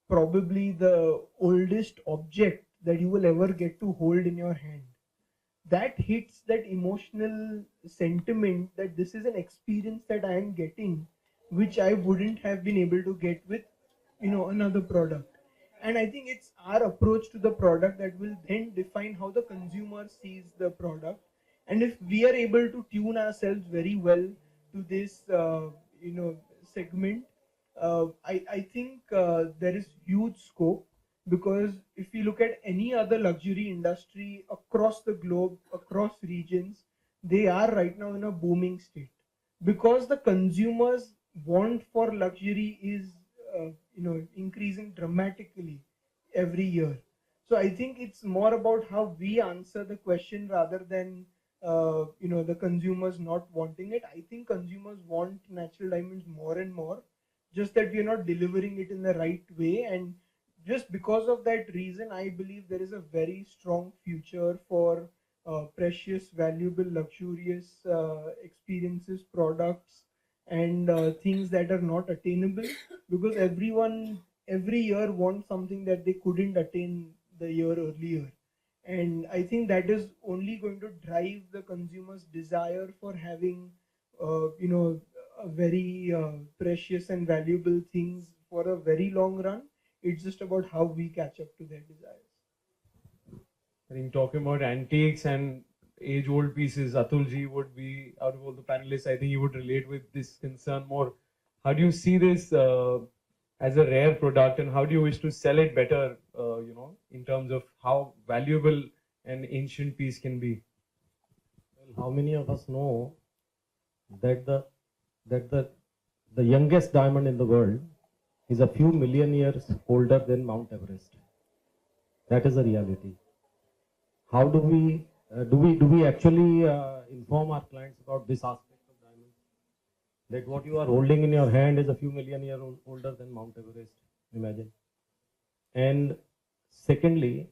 probably the oldest object that you will ever get to hold in your hand, that hits that emotional sentiment that this is an experience that I am getting, which I wouldn't have been able to get with another product. And I think it's our approach to the product that will then define how the consumer sees the product. And if we are able to tune ourselves very well to this segment, I think there is huge scope. Because if you look at any other luxury industry across the globe, across regions, they are right now in a booming state, because the consumers want for luxury is increasing dramatically every year. So I think it's more about how we answer the question rather than the consumers not wanting it. I think consumers want natural diamonds more and more, just that we are not delivering it in the right way. And just because of that reason, I believe there is a very strong future for precious, valuable, luxurious experiences, products, and things that are not attainable, because everyone every year wants something that they couldn't attain the year earlier. And I think that is only going to drive the consumer's desire for having a very precious and valuable things for a very long run. It's just about how we catch up to their desires. I think talking about antiques and age-old pieces, Atul ji would be, out of all the panelists, I think he would relate with this concern more. How do you see this as a rare product, and how do you wish to sell it better, in terms of how valuable an ancient piece can be? Well, how many of us know that the youngest diamond in the world is a few million years older than Mount Everest? That is a reality. How do we actually inform our clients about this aspect of diamond? That what you are holding in your hand is a few million years older than Mount Everest. Imagine. And secondly,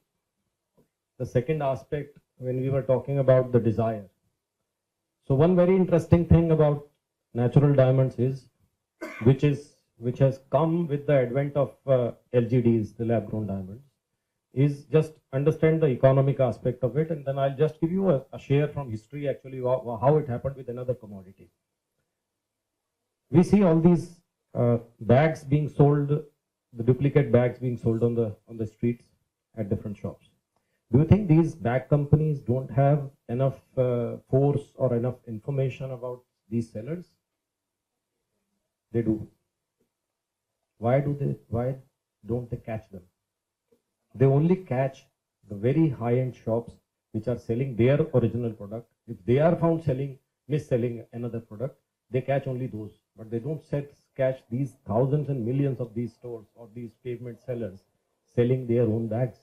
the second aspect, when we were talking about the desire. So one very interesting thing about natural diamonds is, which has come with the advent of LGDs, the lab-grown diamonds, is just understand the economic aspect of it. And then I'll just give you a share from history, actually, how it happened with another commodity. We see all these bags being sold, the duplicate bags being sold on the streets at different shops. Do you think these bag companies don't have enough force or enough information about these sellers? They do. Why don't they catch them? They only catch the very high-end shops which are selling their original product. If they are found mis-selling another product, they catch only those. But they don't catch these thousands and millions of these stores or these pavement sellers selling their own bags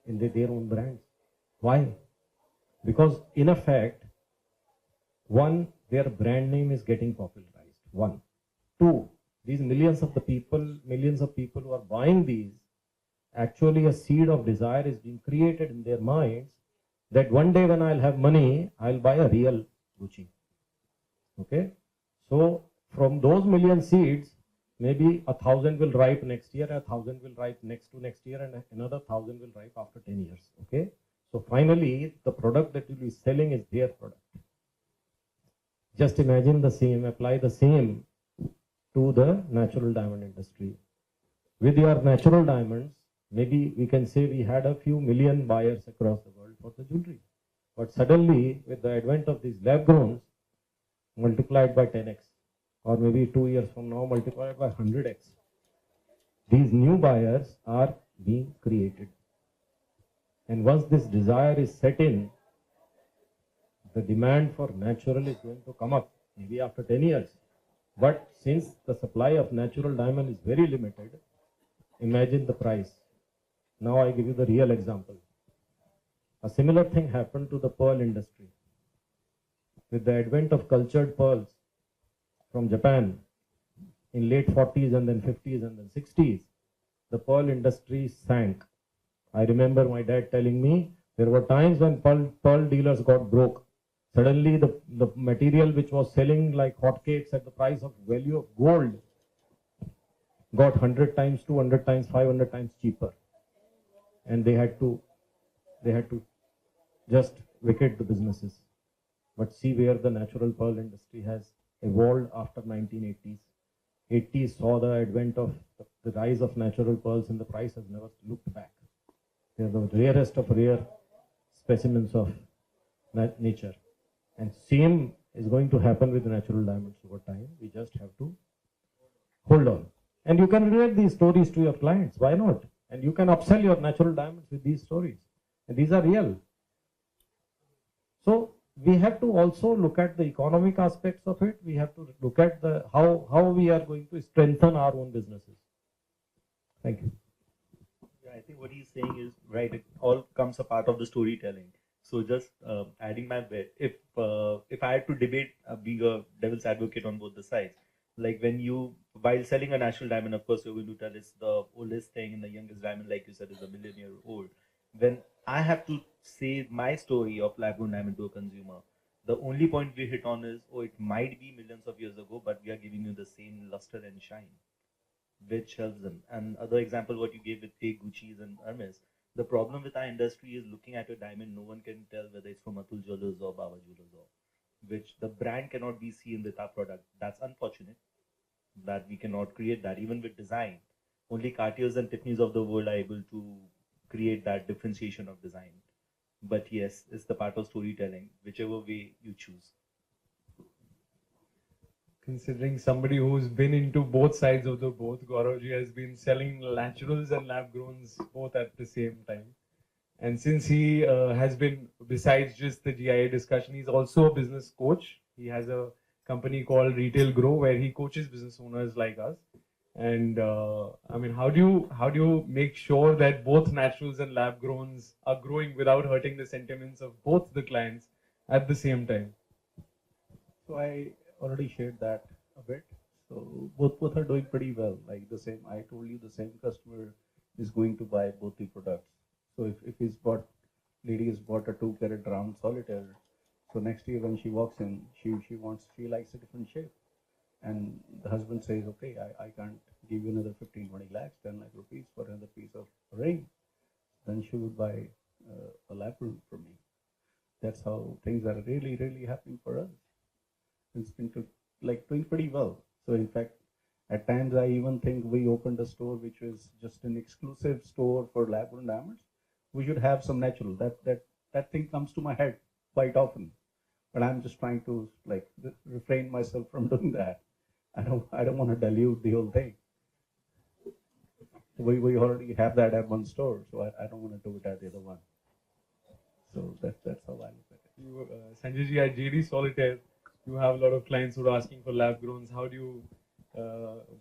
in their own brands. Why? Because in effect, one, their brand name is getting popularized. One. Two, these millions of people who are buying these, actually a seed of desire is being created in their minds that one day when I'll have money, I'll buy a real Gucci. Okay? So from those million seeds, maybe 1,000 will ripe next year, 1,000 will ripe next year, and another 1,000 will ripe after 10 years. Okay? So finally, the product that you'll be selling is their product. Just imagine the same, apply the same to the natural diamond industry. With your natural diamonds, maybe we can say we had a few million buyers across the world for the jewelry. But suddenly, with the advent of these lab growns, multiplied by 10x, or maybe 2 years from now, multiplied by 100x, these new buyers are being created. And once this desire is set in, the demand for natural is going to come up, maybe after 10 years. But since the supply of natural diamond is very limited, imagine the price. Now I give you the real example. A similar thing happened to the pearl industry. With the advent of cultured pearls from Japan in late 40s and then 50s and then 60s, the pearl industry sank. I remember my dad telling me there were times when pearl dealers got broke. Suddenly the material which was selling like hotcakes at the price of value of gold got 100 times, 200 times, 500 times cheaper. And they had to just vacate the businesses. But see where the natural pearl industry has evolved after 1980s. 80s saw the advent of the rise of natural pearls, and the price has never looked back. They are the rarest of rare specimens of nature. And same is going to happen with natural diamonds over time. We just have to hold on. And you can relate these stories to your clients. Why not? And you can upsell your natural diamonds with these stories. And these are real. So we have to also look at the economic aspects of it. We have to look at the how we are going to strengthen our own businesses. Thank you. Yeah, I think what he's saying is right. It all comes a part of the storytelling. So just adding my bit, if I had to debate, being a devil's advocate on both the sides, like while selling a natural diamond, of course you're going to tell it's the oldest thing and the youngest diamond, like you said, is a million year old. When I have to say my story of lab-grown diamond to a consumer, the only point we hit on is, oh, it might be millions of years ago, but we are giving you the same luster and shine, which helps them. And other example, what you gave with fake Gucci's and Hermes, the problem with our industry is looking at a diamond, no one can tell whether it's from Atul Jewellers or Bawa Jewellers, or which the brand cannot be seen with our product. That's unfortunate that we cannot create that, even with design. Only Cartiers and Tiffany's of the world are able to create that differentiation of design. But yes, it's the part of storytelling, whichever way you choose. Considering somebody who's been into both sides of the boat, Gauravji has been selling naturals and lab growns both at the same time. And since he has been, besides just the GIA discussion, he's also a business coach. He has a company called RetailGro where he coaches business owners like us. And I mean, how do you make sure that both naturals and lab growns are growing without hurting the sentiments of both the clients at the same time? So I already shared that a bit. So both are doing pretty well. Like the same, I told you, the same customer is going to buy both the products. So if lady has bought a 2-carat round solitaire, so next year when she walks in, she likes a different shape. And the husband says, okay, I can't give you another 15-20 lakhs, 10 lakh rupees for another piece of ring. Then she would buy a lab room from me. That's how things are really, really happening for us. It's been doing pretty well. So in fact, at times I even think we opened a store which was just an exclusive store for lab-grown diamonds. We should have some natural. That thing comes to my head quite often, but I'm just trying to refrain myself from doing that. I don't want to dilute the whole thing. We already have that at one store, so I don't want to do it at the other one. So that's how I look at it. You, Sanjay ji, at JD Solitaire, you have a lot of clients who are asking for lab growns. How do you,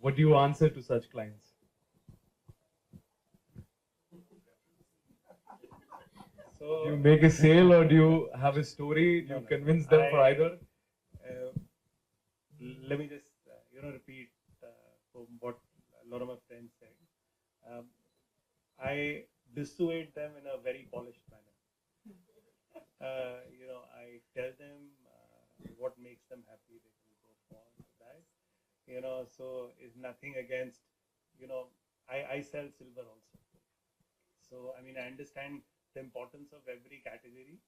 what do you answer to such clients? So, do you make a sale or do you have a story? Do you convince them for either? Let me just repeat from what a lot of my friends said. I dissuade them in a very polished manner. I tell them what makes them happy. They can go for that. So it's nothing against. I sell silver also. So I mean, I understand the importance of every category,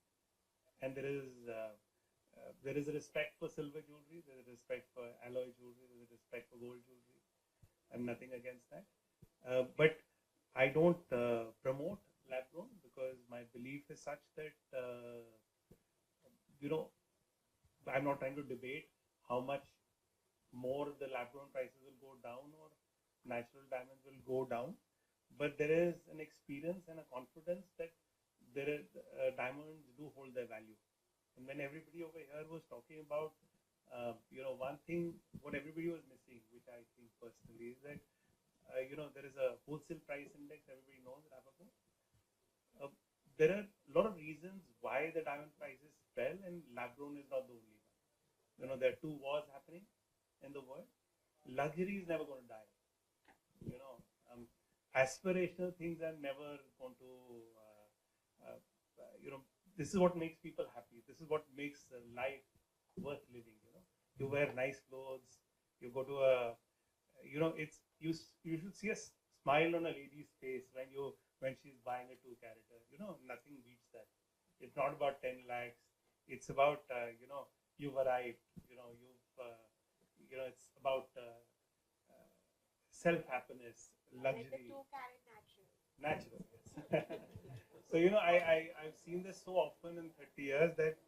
and there is there is a respect for silver jewelry, there is a respect for alloy jewelry, there is a respect for gold jewelry. I'm nothing against that. But I don't promote lab grown because my belief is such that, I'm not trying to debate how much more the lab grown prices will go down or natural diamonds will go down. But there is an experience and a confidence that diamonds do hold their value. And when everybody over here was talking about, one thing, what everybody was missing, which I think personally is that, there is a wholesale price index, everybody knows, Rapaport. There are a lot of reasons why the diamond prices fell, and lab grown is not the only one. There are two wars happening in the world. Luxury is never going to die. Aspirational things are never going to, this is what makes people happy. This is what makes life worth living. You wear nice clothes. You go to a, you should see a smile on a lady's face when she's buying a 2-carat. Nothing beats that. It's not about 10 lakhs. It's about you've arrived. It's about self-happiness, luxury. Like the 2-carat Natural, yes. So, I've seen this so often in 30 years that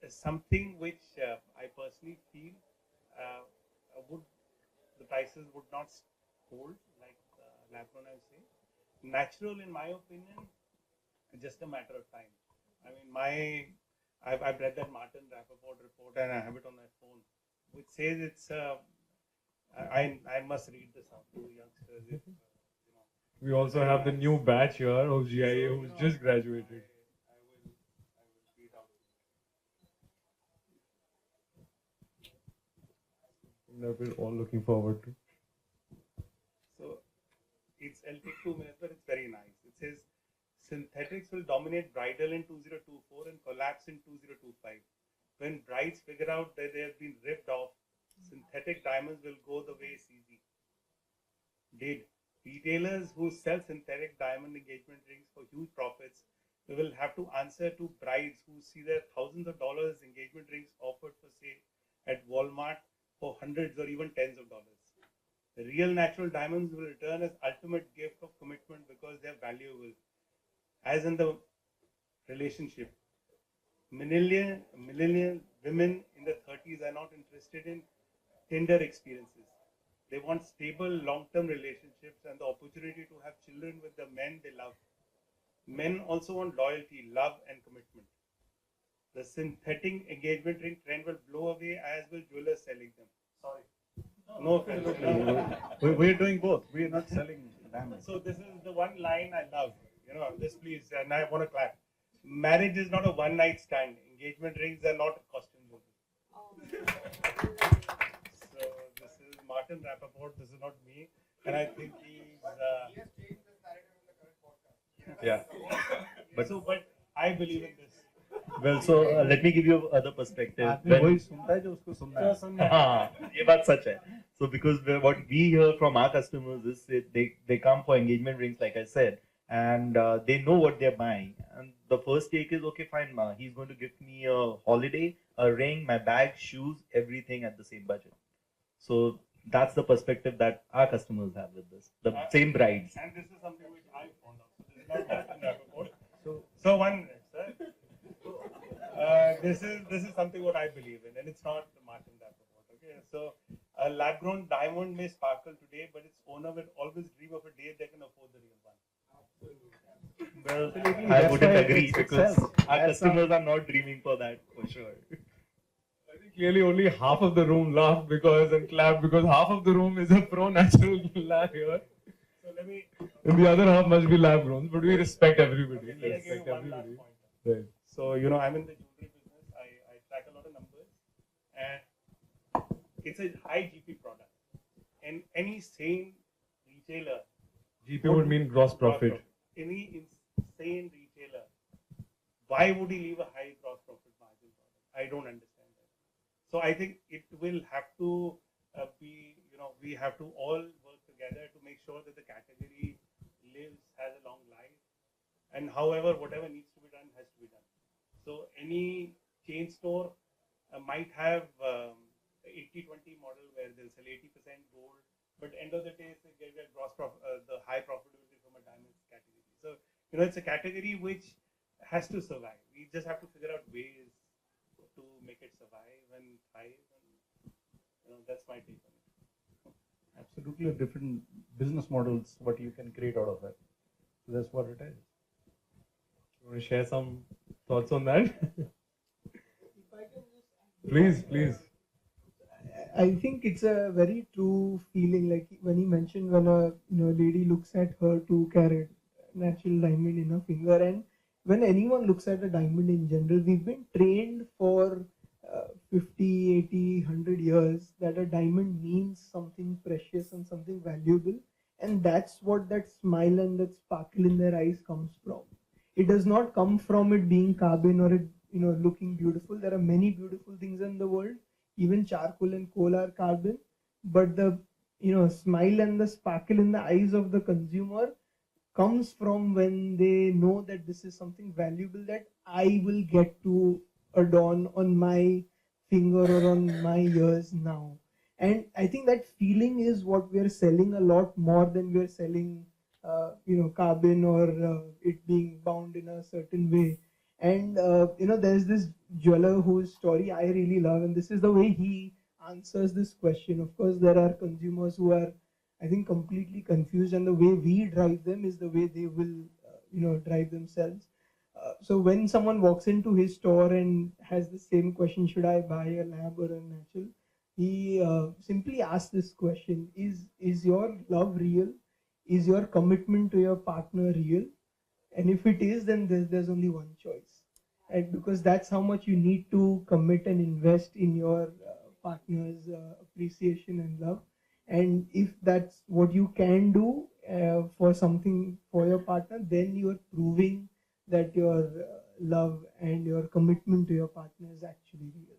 something which I personally feel the prices would not hold, like lab grown, I would say. Natural, in my opinion, is just a matter of time. I mean, I've read that Martin Rappaport report and I have it on my phone, which says it's, I must read this out to youngsters. If, We also have the new batch here of GIA who's just graduated. I will read out. That we're all looking forward to. So it'll take 2 minutes, but it's very nice. It says synthetics will dominate bridal in 2024 and collapse in 2025. When brides figure out that they have been ripped off, synthetic diamonds will go the way CZ did. Retailers who sell synthetic diamond engagement rings for huge profits will have to answer to brides who see their thousands of dollars engagement rings offered for sale at Walmart for hundreds or even tens of dollars. The real natural diamonds will return as ultimate gift of commitment because they're valuable. As in the relationship, millennial women in their 30s are not interested in tender experiences. They want stable, long-term relationships and the opportunity to have children with the men they love. Men also want loyalty, love, and commitment. The synthetic engagement ring trend will blow away, as will jewelers selling them. Sorry. No offense. We're doing both. We're not selling diamonds. So this is the one line I love. This please, and I want to clap. Marriage is not a one-night stand. Engagement rings are not costume jewelry. So this is Martin Rappaport. This is not me, and I think he's. He has changed this narrative in the current podcast. Yeah. But I believe in this. Well, so let me give you other perspective. आदमी वही सुनता है जो उसको सुनना है. हाँ, ये बात सच है. So because what we hear from our customers is they come for engagement rings, like I said, and they know what they're buying. And the first take is, okay, fine, ma, he's going to give me a holiday, a ring, my bag, shoes, everything at the same budget. So that's the perspective that our customers have with this. The same brides. And this is something which I found out. So this is not Martin Rappaport. So one minute, sir. This is something what I believe in, and it's not Martin Rappaport. Okay, so a lab-grown diamond may sparkle today, but its owner will always dream of a day they can afford the real one. Well, I wouldn't agree because our customers are not dreaming for that for sure. I think clearly only half of the room laughed and clapped because half of the room is a pro-natural lab here. So let me. And the other half must be lab grown, but we respect everybody. Let me give Respect you one last everybody. point. Right. So I'm in the jewelry business. I track a lot of numbers, and it's a high GP product. And any sane retailer. GP would mean gross profit. Any insane retailer, why would he leave a high gross profit margin product? I don't understand that. So I think it will have to be, we have to all work together to make sure that the category lives, has a long life, and however, whatever needs to be done has to be done. So any chain store might have 80-20 model where they'll sell 80% gold, but end of the day, they get the high profitability from a diamonds category. So, it's a category which has to survive. We just have to figure out ways to make it survive and thrive. And, that's my take on it. Absolutely different business models, what you can create out of it. So that's what it is. You want to share some thoughts on that? Please. I think it's a very true feeling, like when he mentioned when a lady looks at her 2-carat natural diamond in her finger, and when anyone looks at a diamond in general, we've been trained for 50, 80, 100 years that a diamond means something precious and something valuable, and that's what that smile and that sparkle in their eyes comes from. It does not come from it being carbon or it looking beautiful. There are many beautiful things in the world. Even charcoal and coal are carbon, but the smile and the sparkle in the eyes of the consumer comes from when they know that this is something valuable that I will get to adorn on my finger or on my ears now. And I think that feeling is what we are selling a lot more than we are selling carbon or it being bound in a certain way. And there's this jeweler whose story I really love, and this is the way he answers this question. Of course, there are consumers who are, I think, completely confused, and the way we drive them is the way they will, drive themselves. So when someone walks into his store and has the same question, should I buy a lab or a natural? He simply asks this question: Is your love real? Is your commitment to your partner real? And if it is, then there's only one choice, right? Because that's how much you need to commit and invest in your partner's appreciation and love. And if that's what you can do for something for your partner, then you are proving that your love and your commitment to your partner is actually real.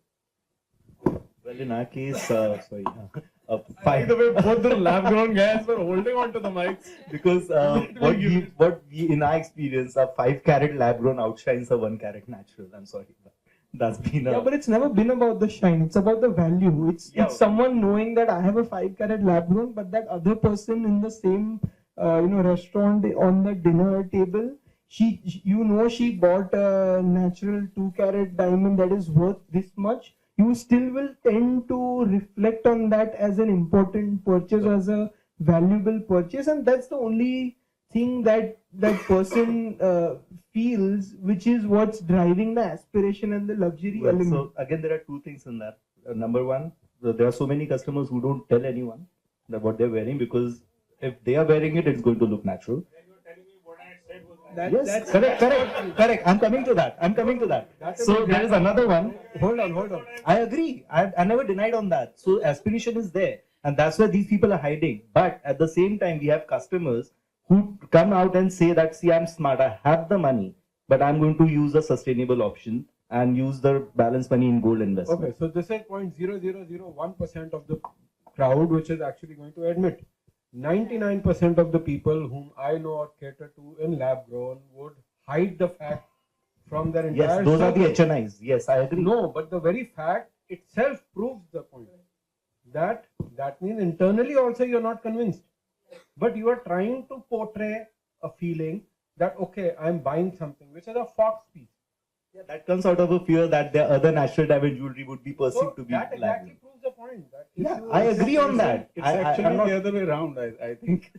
Well, in our case, By the way, both the lab-grown guys were holding on to the mics. because what we in our experience, a 5-carat lab-grown outshines a 1-carat natural. I'm sorry, but that's been Yeah, but it's never been about the shine. It's about the value. It's someone knowing that I have a 5-carat lab grown, but that other person in the same restaurant on the dinner table, she bought a natural 2-carat diamond that is worth this much. You still will tend to reflect on that as an important purchase, as a valuable purchase, and that's the only thing that person feels, which is what's driving the aspiration and the luxury element. So again, there are two things in that. Number one, there are so many customers who don't tell anyone that what they're wearing, because if they are wearing it, it's going to look natural. Yes, correct. I'm coming to that. So there is another one. Hold on. I agree. I never denied on that. So aspiration is there, and that's why these people are hiding. But at the same time, we have customers who come out and say that, see, I'm smart, I have the money, but I'm going to use a sustainable option and use the balance money in gold investment. Okay, so this is 0.0001% of the crowd which is actually going to admit. 99% of the people whom I know or cater to in lab grown would hide the fact from their entire Yes, those circle. are the HNIs. Yes, I agree. No, but the very fact itself proves the point. That means internally also you're not convinced. But you are trying to portray a feeling that, okay, I'm buying something, which is a fox piece. Yeah, that comes out of a fear that the other natural diamond jewelry would be perceived to be that lab exactly proves the point. That Yeah, I agree on that. It's actually the other way around, I think.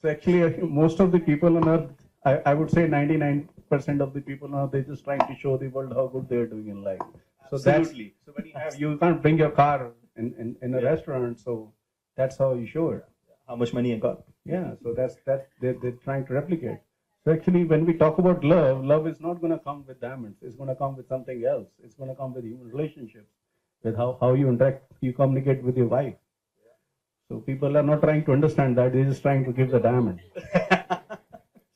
So actually, most of the people on earth, I would say 99% of the people on earth, they're just trying to show the world how good they're doing in life. So Absolutely. So when you can't bring your car in a restaurant, so that's how you show it. How much money I got. Yeah, so that's they're trying to replicate. So actually, when we talk about love is not going to come with diamonds. It's going to come with something else. It's going to come with human relationships, with how you interact, you communicate with your wife. So people are not trying to understand that; they're just trying to give the diamond.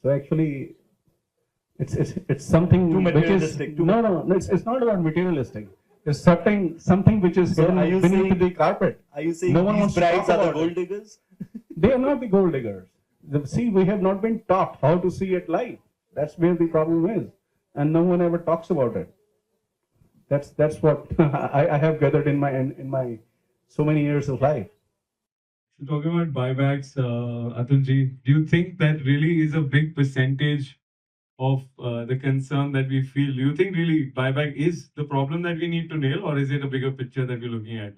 So actually, it's something Too which is materialistic. no. It's not about materialistic. It's something which is So are you beneath saying- the carpet. Are you saying No one these wants to brides talk are the about gold it. diggers? They are not the gold diggers. See, we have not been taught how to see it live. That's where the problem is. and no one ever talks about it. That's what I have gathered in my so many years of life. So talking about buybacks, Atulji, do you think that really is a big percentage of the concern that we feel? Do you think really buyback is the problem that we need to nail, or is it a bigger picture that we're looking at?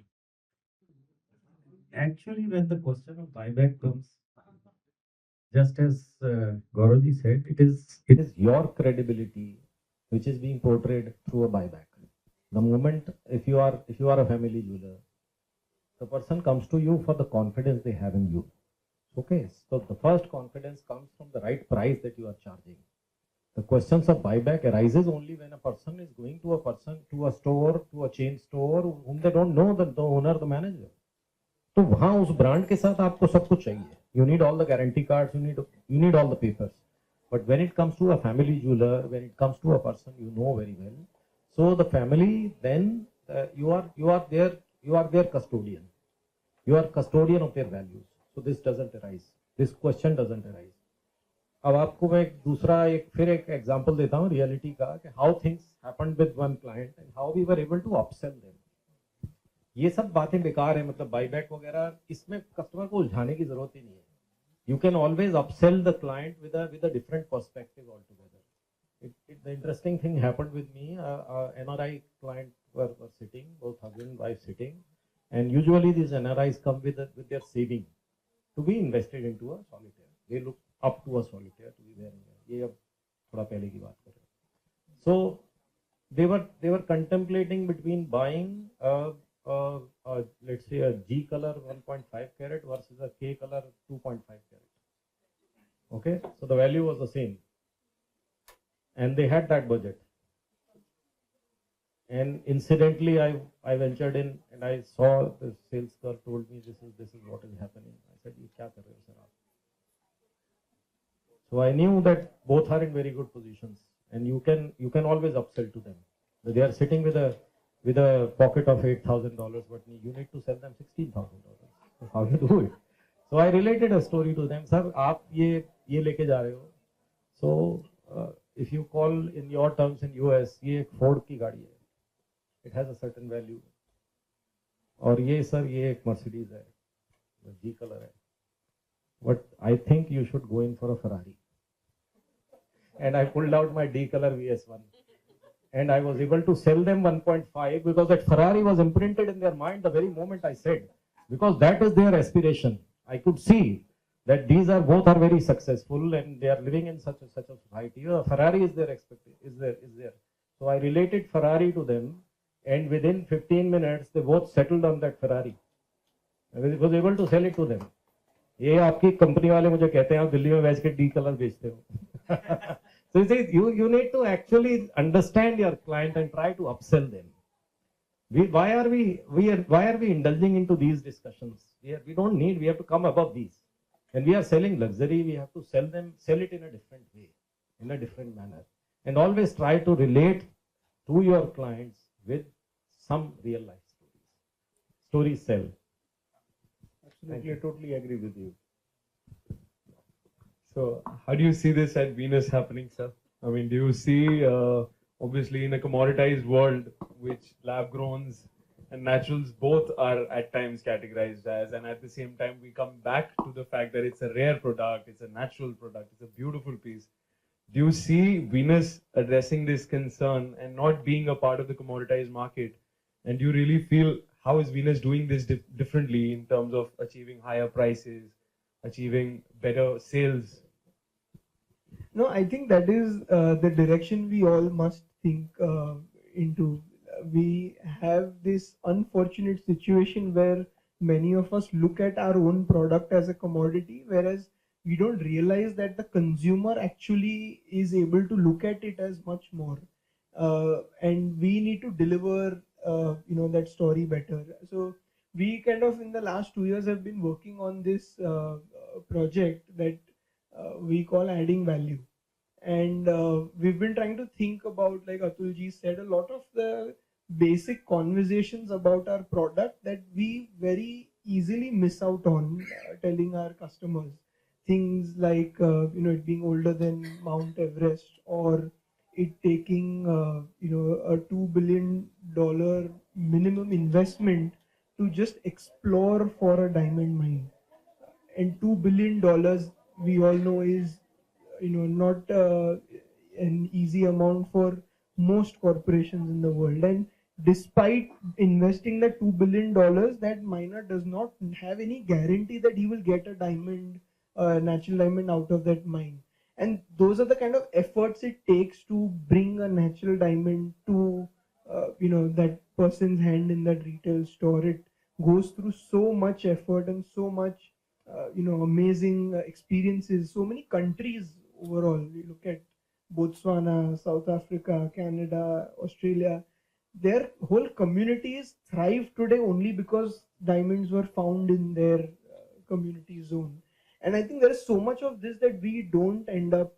Actually, when the question of buyback comes, just as Gauravji said, it is your credibility which is being portrayed through a buyback. The moment if you are a family jeweler, the person comes to you for the confidence they have in you. Okay, so the first confidence comes from the right price that you are charging. The questions of buyback arises only when a person is going to a store, to a chain store whom they don't know, the owner, the manager. तो वहां उस brand के साथ आपको सब कुछ चाहिए. You need all the guarantee cards, you need all the papers. But when it comes to a family jeweler, when it comes to a person you know very well, so the family, then you are their custodian. You are custodian of their values. So this doesn't arise. This question doesn't arise. अब आपको मैं फिर एक example देता हूँ reality का कि how things happened with one client and how we were able to upsell them. ये सब बातें बेकार है, मतलब बाईबैक वगैरह, इसमें कस्टमर को उलझाने की जरूरत ही नहीं है. You can always upsell the client with a different perspective altogether. The interesting thing happened with me. NRI client were sitting, both husband and wife sitting, and usually these NRIs come with their saving to be invested into a solitaire. They look up to a solitaire to be wearing. ये अब थोड़ा पहले की बात कर रहे हैं. So they were contemplating between buying let's say a G color 1.5 carat versus a K color 2.5 carat. Okay, so the value was the same, and they had that budget. And incidentally, I ventured in and I saw the sales girl told me this is what is happening. I said, "ये क्या कर रहे हो sir आप?" So I knew that both are in very good positions, and you can always upsell to them. They are sitting with a pocket of $8,000, but you need to sell them $16,000. So how you do it? So I related a story to them. Sir, आप ये लेके जा रहे हो. So if you call in your terms in US, ये एक Ford की गाड़ी है. It has a certain value. और ये सर ये एक Mercedes है, G color है. But I think you should go in for a Ferrari. And I pulled out my D color VS1. And I was able to sell them 1.5 because that Ferrari was imprinted in their mind the very moment I said, because that is their aspiration. I could see that these are both are very successful and they are living in such a society. A Ferrari is their expectation, is there. So I related Ferrari to them, and within 15 minutes they both settled on that Ferrari. I was able to sell it to them. ये आपकी company वाले मुझे कहते हैं आप दिल्ली में बैठ के डी कलर बेचते हो. So you need to actually understand your client and try to upsell them. Why are we indulging into these discussions? We don't need. We have to come above these. When we are selling luxury, we have to sell it in a different way, in a different manner, and always try to relate to your clients with some real life stories. Stories sell. Absolutely, I totally agree with you. So, how do you see this at Venus happening, sir? I mean, do you see, obviously, in a commoditized world, which lab growns and naturals both are at times categorized as, and at the same time, we come back to the fact that it's a rare product, it's a natural product, it's a beautiful piece. Do you see Venus addressing this concern and not being a part of the commoditized market? And do you really feel how is Venus doing this differently in terms of achieving higher prices, achieving better sales? No, I think that is the direction we all must think into. We have this unfortunate situation where many of us look at our own product as a commodity, whereas we don't realize that the consumer actually is able to look at it as much more. And we need to deliver, that story better. So we kind of in the last 2 years have been working on this project that we call adding value, and we've been trying to think about, like Atulji said, a lot of the basic conversations about our product that we very easily miss out on telling our customers. Things like it being older than Mount Everest, or it taking a $2 billion minimum investment to just explore for a diamond mine. And $2 billion, we all know, is not an easy amount for most corporations in the world. And despite investing the $2 billion, that miner does not have any guarantee that he will get a diamond, natural diamond out of that mine. And those are the kind of efforts it takes to bring a natural diamond to that person's hand in that retail store. It goes through so much effort and so much amazing experiences. So many countries overall. We look at Botswana, South Africa, Canada, Australia. Their whole communities thrive today only because diamonds were found in their community zone. And I think there is so much of this that we don't end up,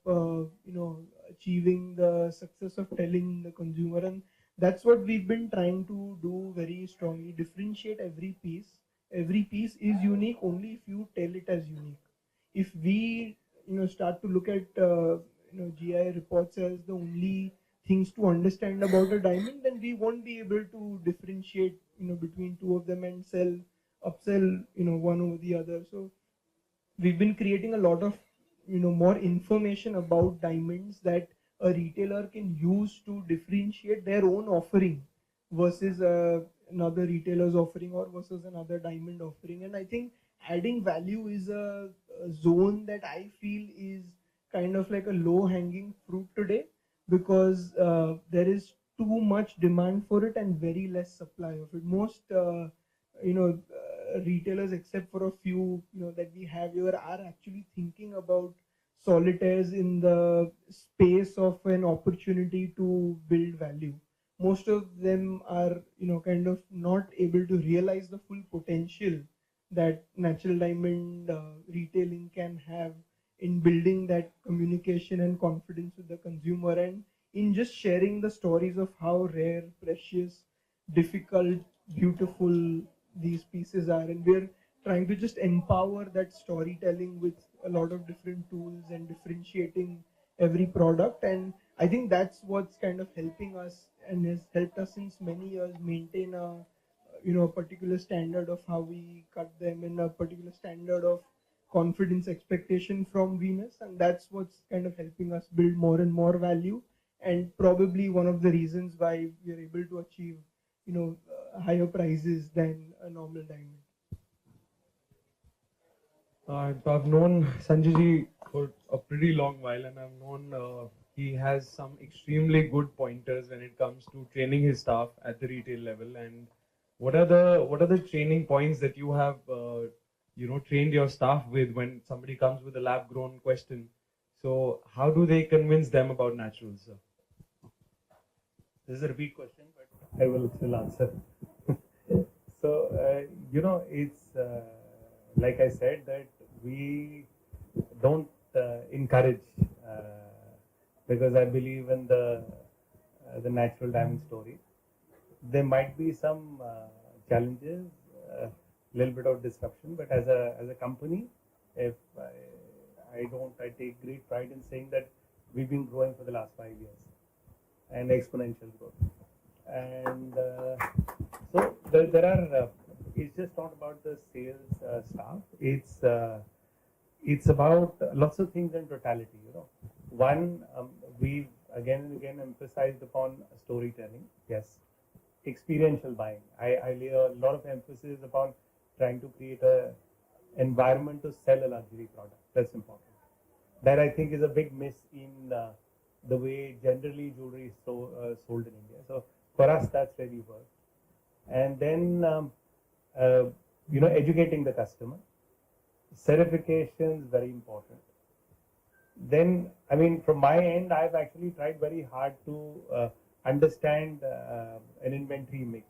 achieving the success of telling the consumer. And that's what we've been trying to do very strongly. Differentiate every piece. Every piece is unique only if you tell it as unique. If we, start to look at, GIA reports as the only things to understand about a diamond, then we won't be able to differentiate, between two of them and upsell, one over the other. So we've been creating a lot of, more information about diamonds that a retailer can use to differentiate their own offering versus another retailer's offering or versus another diamond offering. And I think adding value is a zone that I feel is kind of like a low hanging fruit today, because there is too much demand for it and very less supply of it. Most retailers, except for a few that we have here, are actually thinking about solitaires in the space of an opportunity to build value. Most of them are kind of not able to realize the full potential that natural diamond retailing can have in building that communication and confidence with the consumer, and in just sharing the stories of how rare, precious, difficult, beautiful these pieces are. And we're trying to just empower that storytelling with a lot of different tools and differentiating every product. And I think that's what's kind of helping us and has helped us since many years maintain a particular standard of how we cut them, and a particular standard of confidence expectation from Venus. And that's what's kind of helping us build more and more value, and probably one of the reasons why we are able to achieve higher prices than a normal diamond. I've known Sanjay ji for a pretty long while, and I've known he has some extremely good pointers when it comes to training his staff at the retail level. And what are the training points that you have trained your staff with when somebody comes with a lab grown question? So how do they convince them about naturals, sir? This is a repeat question, but I will still answer. So, it's like I said, that we don't encourage, because I believe in the natural diamond story. There might be some challenges, a little bit of disruption, but as a company, if I take great pride in saying that we've been growing for the last 5 years, and exponential growth. And so there are. It's just not about the sales staff. It's about lots of things in totality. One, we've again and again emphasized upon storytelling. Yes, experiential buying. I lay a lot of emphasis upon trying to create a environment to sell a luxury product. That's important. That I think is a big miss in the way generally jewelry is sold in India. So for us, that's really worked. And then educating the customer. Certification is very important. Then, I mean, from my end, I've actually tried very hard to understand an inventory mix.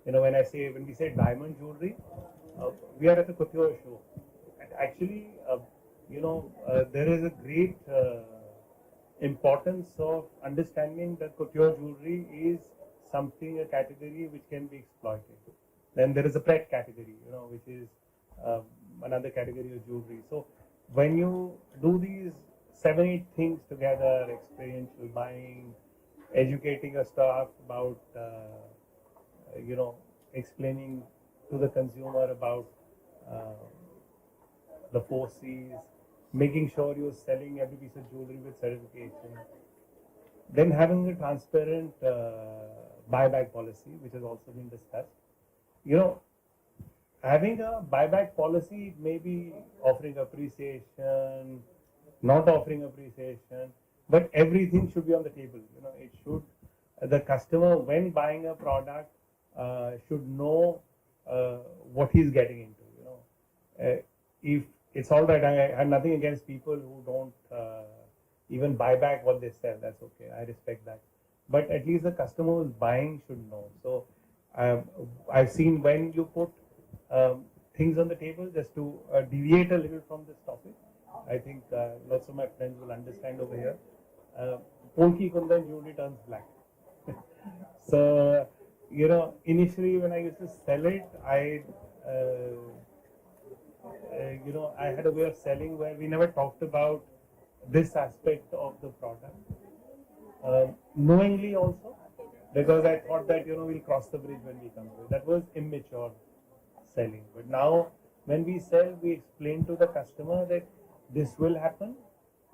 When we say diamond jewelry, we are at a couture show. And actually, there is a great importance of understanding that couture jewelry is something, a category which can be exploited. Then there is a pret category, which is another category of jewelry. So when you do these 7-8 things together: experiential buying, educating a staff about, explaining to the consumer about the 4 C's, making sure you're selling every piece of jewelry with certification, then having a transparent buyback policy, which has also been discussed. Having a buyback policy, maybe offering appreciation, not offering appreciation, but everything should be on the table. It should, the customer, when buying a product, should know what he's getting into. If it's all right, I have nothing against people who don't even buy back what they sell. That's okay. I respect that. But at least the customer who's buying should know. So I've seen when you put things on the table, just to deviate a little from this topic, I think lots of my friends will understand over here. Polki kundan jewelry turns black. So, initially when I used to sell it, I had a way of selling where we never talked about this aspect of the product, knowingly also, because I thought that we'll cross the bridge when we come to it. That was immature selling. But now when we sell, we explain to the customer that this will happen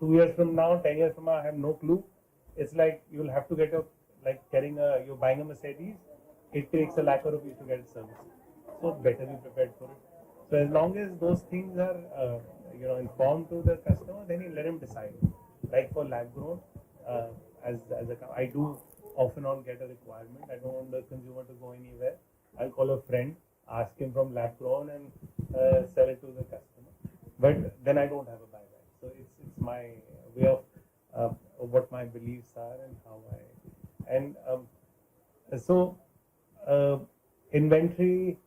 2 years from now, 10 years from now. I have no clue. It's like you'll have to get you're buying a Mercedes. It takes a lakh of rupees to get it serviced. So better be prepared for it. So as long as those things are informed to the customer, then you let him decide. Like for lab grown, I do often on get a requirement. I don't want the consumer to go anywhere. I'll call a friend, ask him from lab grown, and sell it to the customer. But then I don't have a buyback. So it's my way of what my beliefs are and how inventory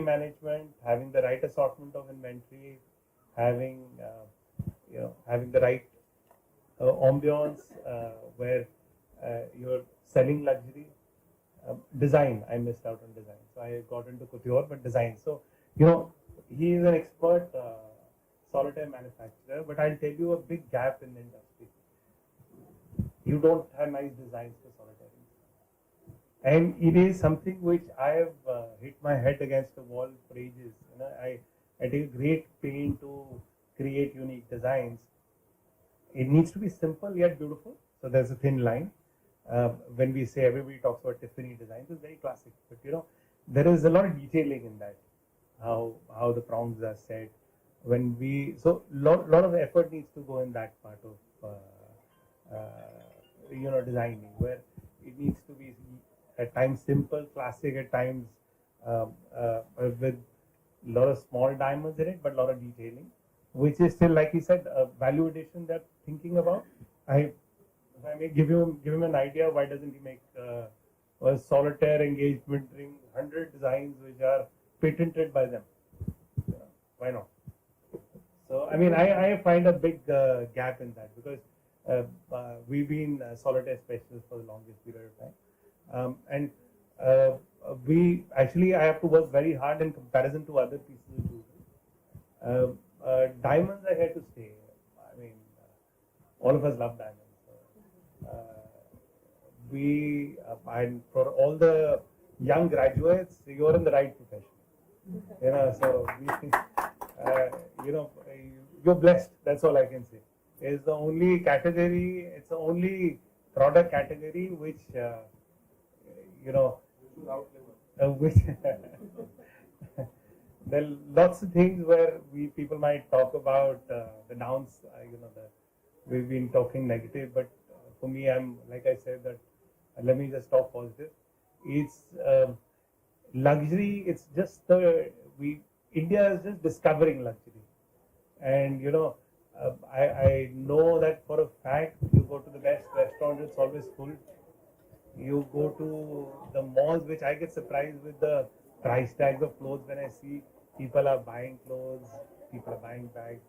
management, having the right assortment of inventory, having the right ambience where you're selling luxury. Design, I missed out on design, so I got into couture, but design. So he is an expert solitaire manufacturer, but I'll tell you a big gap in the industry. You don't have nice designs for solitaire. And it is something which I have hit my head against the wall for ages. I take great pain to create unique designs. It needs to be simple yet beautiful. So there's a thin line. When we say everybody talks about Tiffany designs, it's very classic. But there is a lot of detailing in that. How the prongs are set. Lot of effort needs to go in that part of designing, where it needs to be at times simple, classic, at times with a lot of small diamonds in it, but a lot of detailing, which is still, like he said, a value addition they're thinking about. If I may give him an idea, why doesn't he make a solitaire engagement ring, 100 designs which are patented by them? Why not? So, I find a big gap in that, because we've been solitaire specialists for the longest period of time. I have to work very hard in comparison to other pieces of jewelry. Diamonds are here to stay. All of us love diamonds. And for all the young graduates, you're in the right profession. You're blessed. That's all I can say. It's the only category. It's the only product category which which there are lots of things where people might talk about the downs. We've been talking negative, but for me, like I said, that let me just talk positive. It's luxury. It's just India is just discovering luxury, and I know that for a fact. You go to the best restaurant, it's always full. You go to the malls, which I get surprised with the price tags of clothes when I see people are buying clothes, people are buying bags,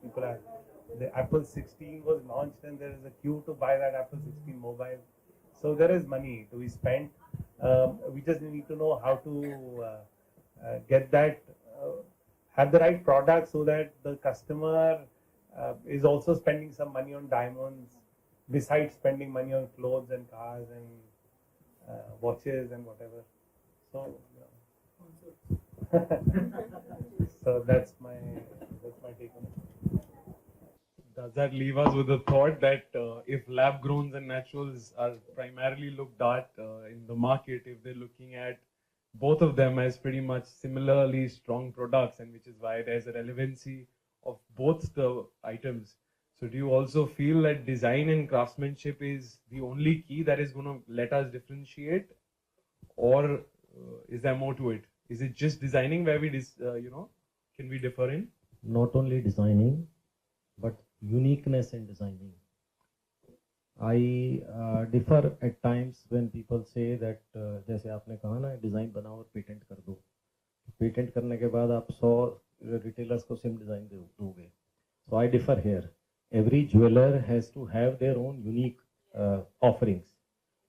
the Apple 16 was launched and there is a queue to buy that Apple 16 mobile. So there is money to be spent. We just need to know how to get that, have the right product so that the customer is also spending some money on diamonds, besides spending money on clothes and cars and watches and whatever. So, so that's my take on it. Does that leave us with the thought that if lab growns and naturals are primarily looked at in the market, if they're looking at both of them as pretty much similarly strong products, and which is why there's a relevancy of both the items. So do you also feel that design and craftsmanship is the only key that is going to let us differentiate, or is there more to it? Is it just designing where we, can we differ in? Not only designing, but uniqueness in designing. I differ at times when people say that जैसे आपने कहा ना design बनाओ और patent कर दो, patent करने के बाद आप 100 रिटेलर्स को सेम डिज़ाइन दोगे. So I differ here. Every jeweler has to have their own unique offerings,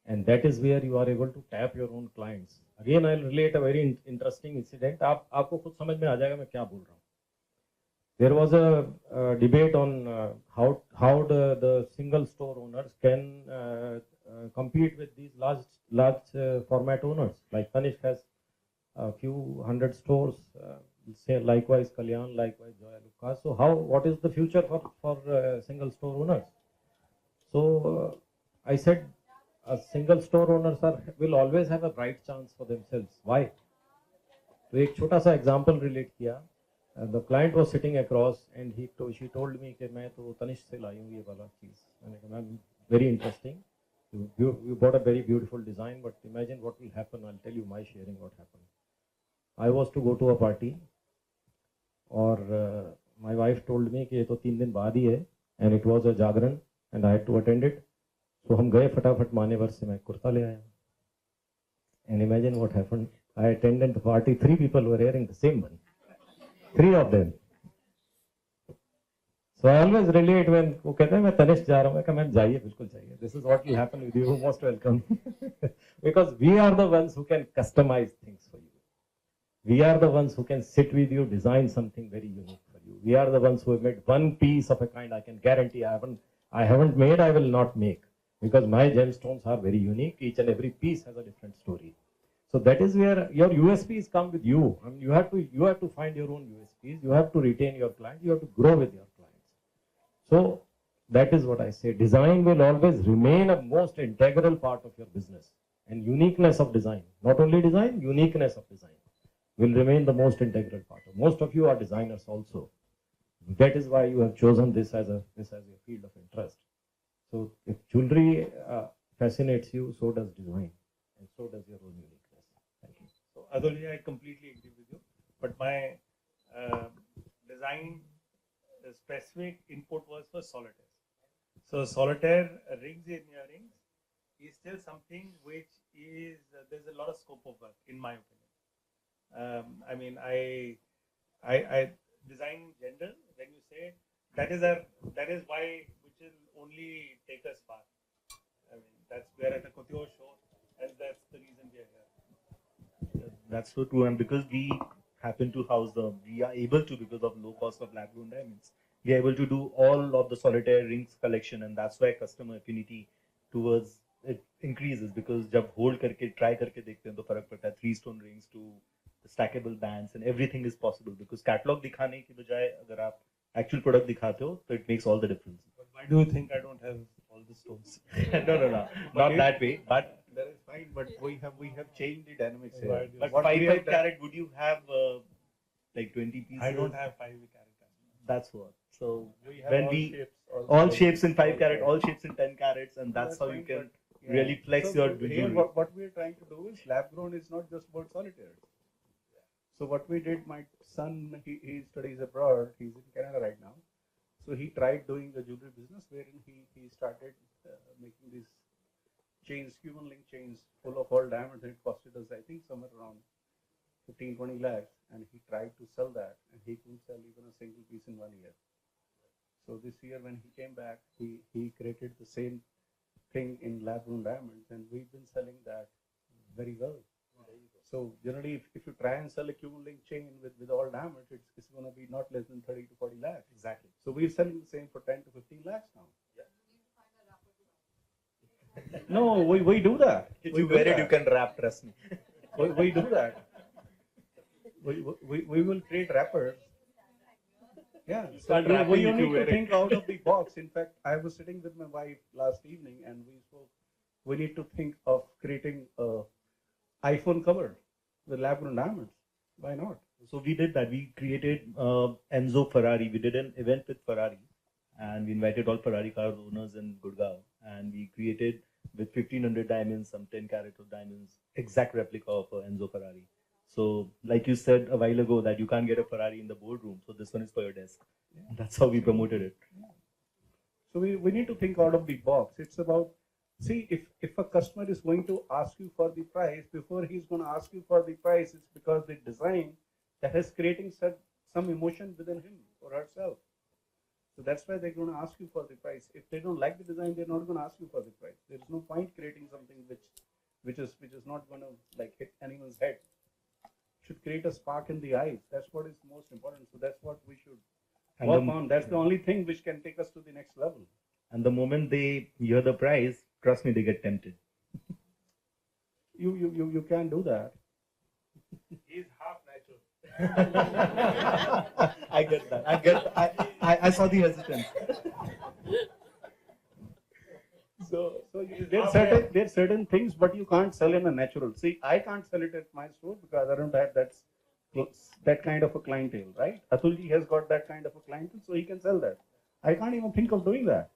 and that is where you are able to tap your own clients. Again, I'll relate a very interesting incident. आपको खुद समझ में आ जाएगा मैं क्या बोल रहा हूँ. There was a debate on how the single store owners can compete with these large format owners. Like Tanishq has a few hundred stores, say likewise Kalyan, likewise Joya Lucas. So what is the future for single store owners? So I said single store owners will always have a bright chance for themselves. Why? तो एक छोटा सा example relate किया. The client was sitting across and she told me कि मैं तो तनिष्क से लाई हूँ ये वाला चीज़. मैंने कहा ma'am very interesting. You bought a very beautiful design, but imagine what will happen. I'll tell you my sharing what happened. I was to go to a party और my wife told me कि ये तो 3 दिन बाद ही है, and it was a Jagran and I had to attend it. So हम गए फटाफट मानेवर से मैं कुर्ता ले आया. And imagine what happened. I attended the party. 3 people were wearing the same one. 3 of them. So I always relate when वो कहते हैं मैं तनिष्क जा रहा हूँ, मैं कहा मैम जाइए बिल्कुल जाइए. This is what will happen with you. Most welcome. Because we are the ones who can customize things for you. We are the ones who can sit with you, design something very unique for you. We are the ones who have made one piece of a kind. I can guarantee I haven't made, I will not make, because my gemstones are very unique. Each and every piece has a different story. So that is where your USPs come with you. I mean, you have to find your own USPs. You have to retain your clients. You have to grow with your clients. So that is what I say. Design will always remain a most integral part of your business, and uniqueness of design, not only design, uniqueness of design will remain the most integral part. Most of you are designers also. That is why you have chosen this as your field of interest. So if jewelry fascinates you, so does design, and so does your own uniqueness. So Atul, I completely agree with you. But my design specific input was for Solitaire. So Solitaire rings in earrings is still something which is there's a lot of scope of work in my opinion. I mean, I design in general. When you say that is why which will only take us far. I mean, that's where at a couture show, and that's the reason we are here. That's so true, and because we happen to house we are able to, because of low cost of lab-grown diamonds, we are able to do all of the Solitaire rings collection, and that's why customer affinity towards it increases. Because जब hold करके try करके देखते हैं तो फर्क पड़ता है. 3 stone rings to the stackable bands, and everything is possible because catalog दिखाने की बजाय अगर आप actual product दिखाते हो, so it makes all the difference. But why do you think I don't have all the stones? No, not that way. But that is fine. But we have changed the dynamics here. Right. But What 5 we have carat, would you have like 20 pieces? I don't have 5 carat. That's what. So We have when all we shapes, all shapes in 5 carat, all shapes in 10 carats, and that's how you can really flex your here, jewelry. what we are trying to do is lab grown is not just about solitaire. So what we did, my son, he studies abroad. He's in Canada right now. So he tried doing the jewelry business, wherein he started making these chains, human link chains, full of all diamonds, and it costed us, I think, somewhere around 15-20 lakhs. And he tried to sell that, and he couldn't sell even a single piece in 1 year. So this year, when he came back, he created the same thing in lab-grown diamonds, and we've been selling that very well. So generally, if you try and sell a Q link chain with all diamonds, it's going to be not less than 30 to 40 lakhs. Exactly. So we're selling the same for 10 to 15 lakhs now. No, we do that. If We you do wear it, that. you can wrap, trust me. We do that. We will create wrappers. Yeah, so start rapping we if need you wear to it. think out of the box. In fact, I was sitting with my wife last evening and we spoke. We need to think of creating a iPhone cover with lab-grown diamonds. Why not? So we did that. We created Enzo Ferrari. We did an event with Ferrari, and we invited all Ferrari car owners in Gurgaon, and we created with 1500 diamonds, some 10 carat of diamonds, exact replica of Enzo Ferrari. So, like you said a while ago, that you can't get a Ferrari in the boardroom, so this one is for your desk. Yeah. That's how we promoted it. So we need to think out of the box. It's about, see, if a customer is going to ask you for the price, before he's going to ask you for the price, it's because the design that is creating some emotion within him or herself. So that's why they're going to ask you for the price. If they don't like the design, they're not going to ask you for the price. There is no point creating something which is not going to like hit anyone's head. Should create a spark in the eyes. That's what is most important. So that's what we should work on. That's the only thing which can take us to the next level. And the moment they hear the price, trust me, they get tempted. You can't do that. He's half natural. I get that. I saw the hesitance. So there's certain things, but you can't sell in a natural. See, I can't sell it at my store because I don't have that kind of a clientele, right? Atul has got that kind of a clientele, so he can sell that. I can't even think of doing that.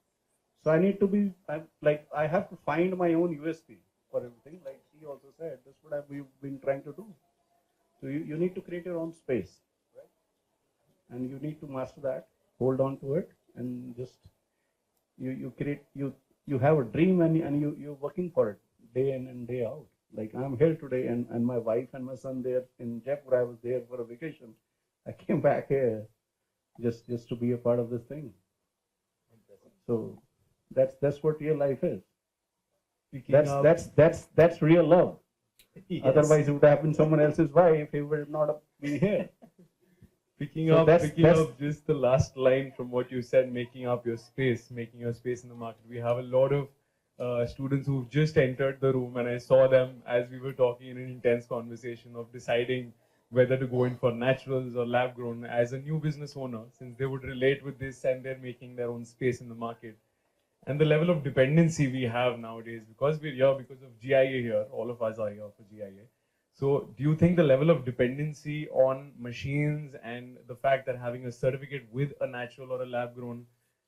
So I need to be I have to find my own USP for everything. Like he also said, that's what we've been trying to do. So you need to create your own space, right? And you need to master that, hold on to it, and just you have a dream and you're working for it day in and day out. Like I'm here today and my wife and my son there in Jaipur. I was there for a vacation. I came back here just to be a part of this thing. So that's what real life is. That's real love. Yes. Otherwise, it would have been someone else's wife. He would not have been here. Picking So up that's- just the last line from what you said, making your space in the market. We have a lot of students who've just entered the room, and I saw them as we were talking in an intense conversation of deciding whether to go in for naturals or lab grown as a new business owner, since they would relate with this and they're making their own space in the market. And the level of dependency we have nowadays, because we're here because of GIA here, all of us are here for GIA. So do you think the level of dependency on machines and the fact that having a certificate with a natural or a lab grown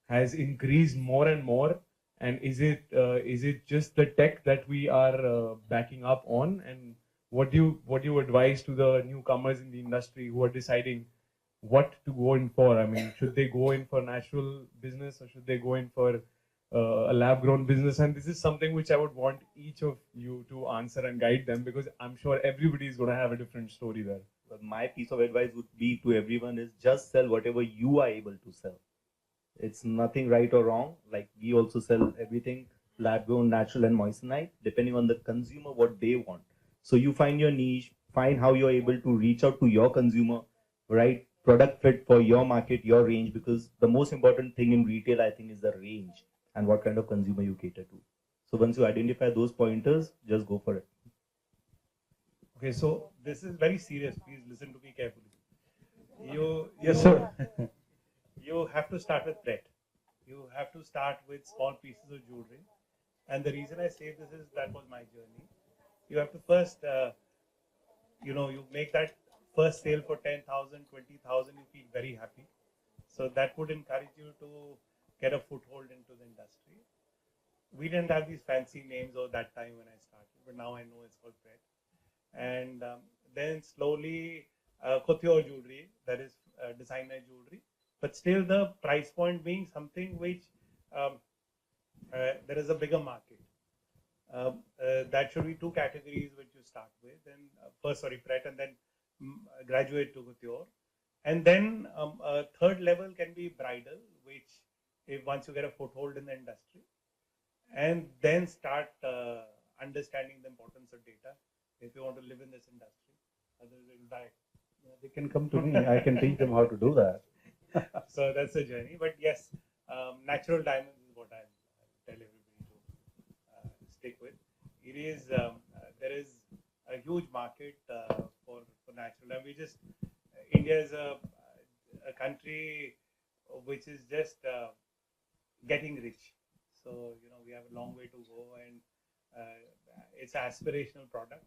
has increased more and more? And is it just the tech that we are backing up on? And what do you advise to the newcomers in the industry who are deciding what to go in for? I mean, should they go in for natural business or should they go in for a lab-grown business? And this is something which I would want each of you to answer and guide them, because I'm sure everybody is going to have a different story there. But my piece of advice would be to everyone is just sell whatever you are able to sell. It's nothing right or wrong. Like we also sell everything lab-grown, natural, and moissanite, depending on the consumer what they want. So you find your niche, find how you're able to reach out to your consumer, right? Product fit for your market, your range, because the most important thing in retail, I think, is the range and what kind of consumer you cater to. So once you identify those pointers, just go for it. Okay, so this is very serious. Please listen to me carefully. Yes, sir. You have to start with thread. You have to start with small pieces of jewelry. And the reason I say this is that was my journey. You have to first, you make that first sale for 10,000, 20,000, you feel very happy. So that would encourage you to get a foothold into the industry. We didn't have these fancy names at that time when I started, but now I know it's called thread. And then slowly couture jewelry, that is designer jewelry, but still the price point being something which there is a bigger market. That should be two categories which you start with, and thread, and then graduate to couture. And then a third level can be bridal, which once you get a foothold in the industry, and then start understanding the importance of data. if you want to live in this industry. Others will die. They can come to me. I can teach them how to do that. So that's the journey. But yes, natural diamonds is what I'll tell everybody to stick with. It is there is a huge market for natural diamonds. India is a country which is just getting rich. So we have a long way to go, and it's an aspirational product.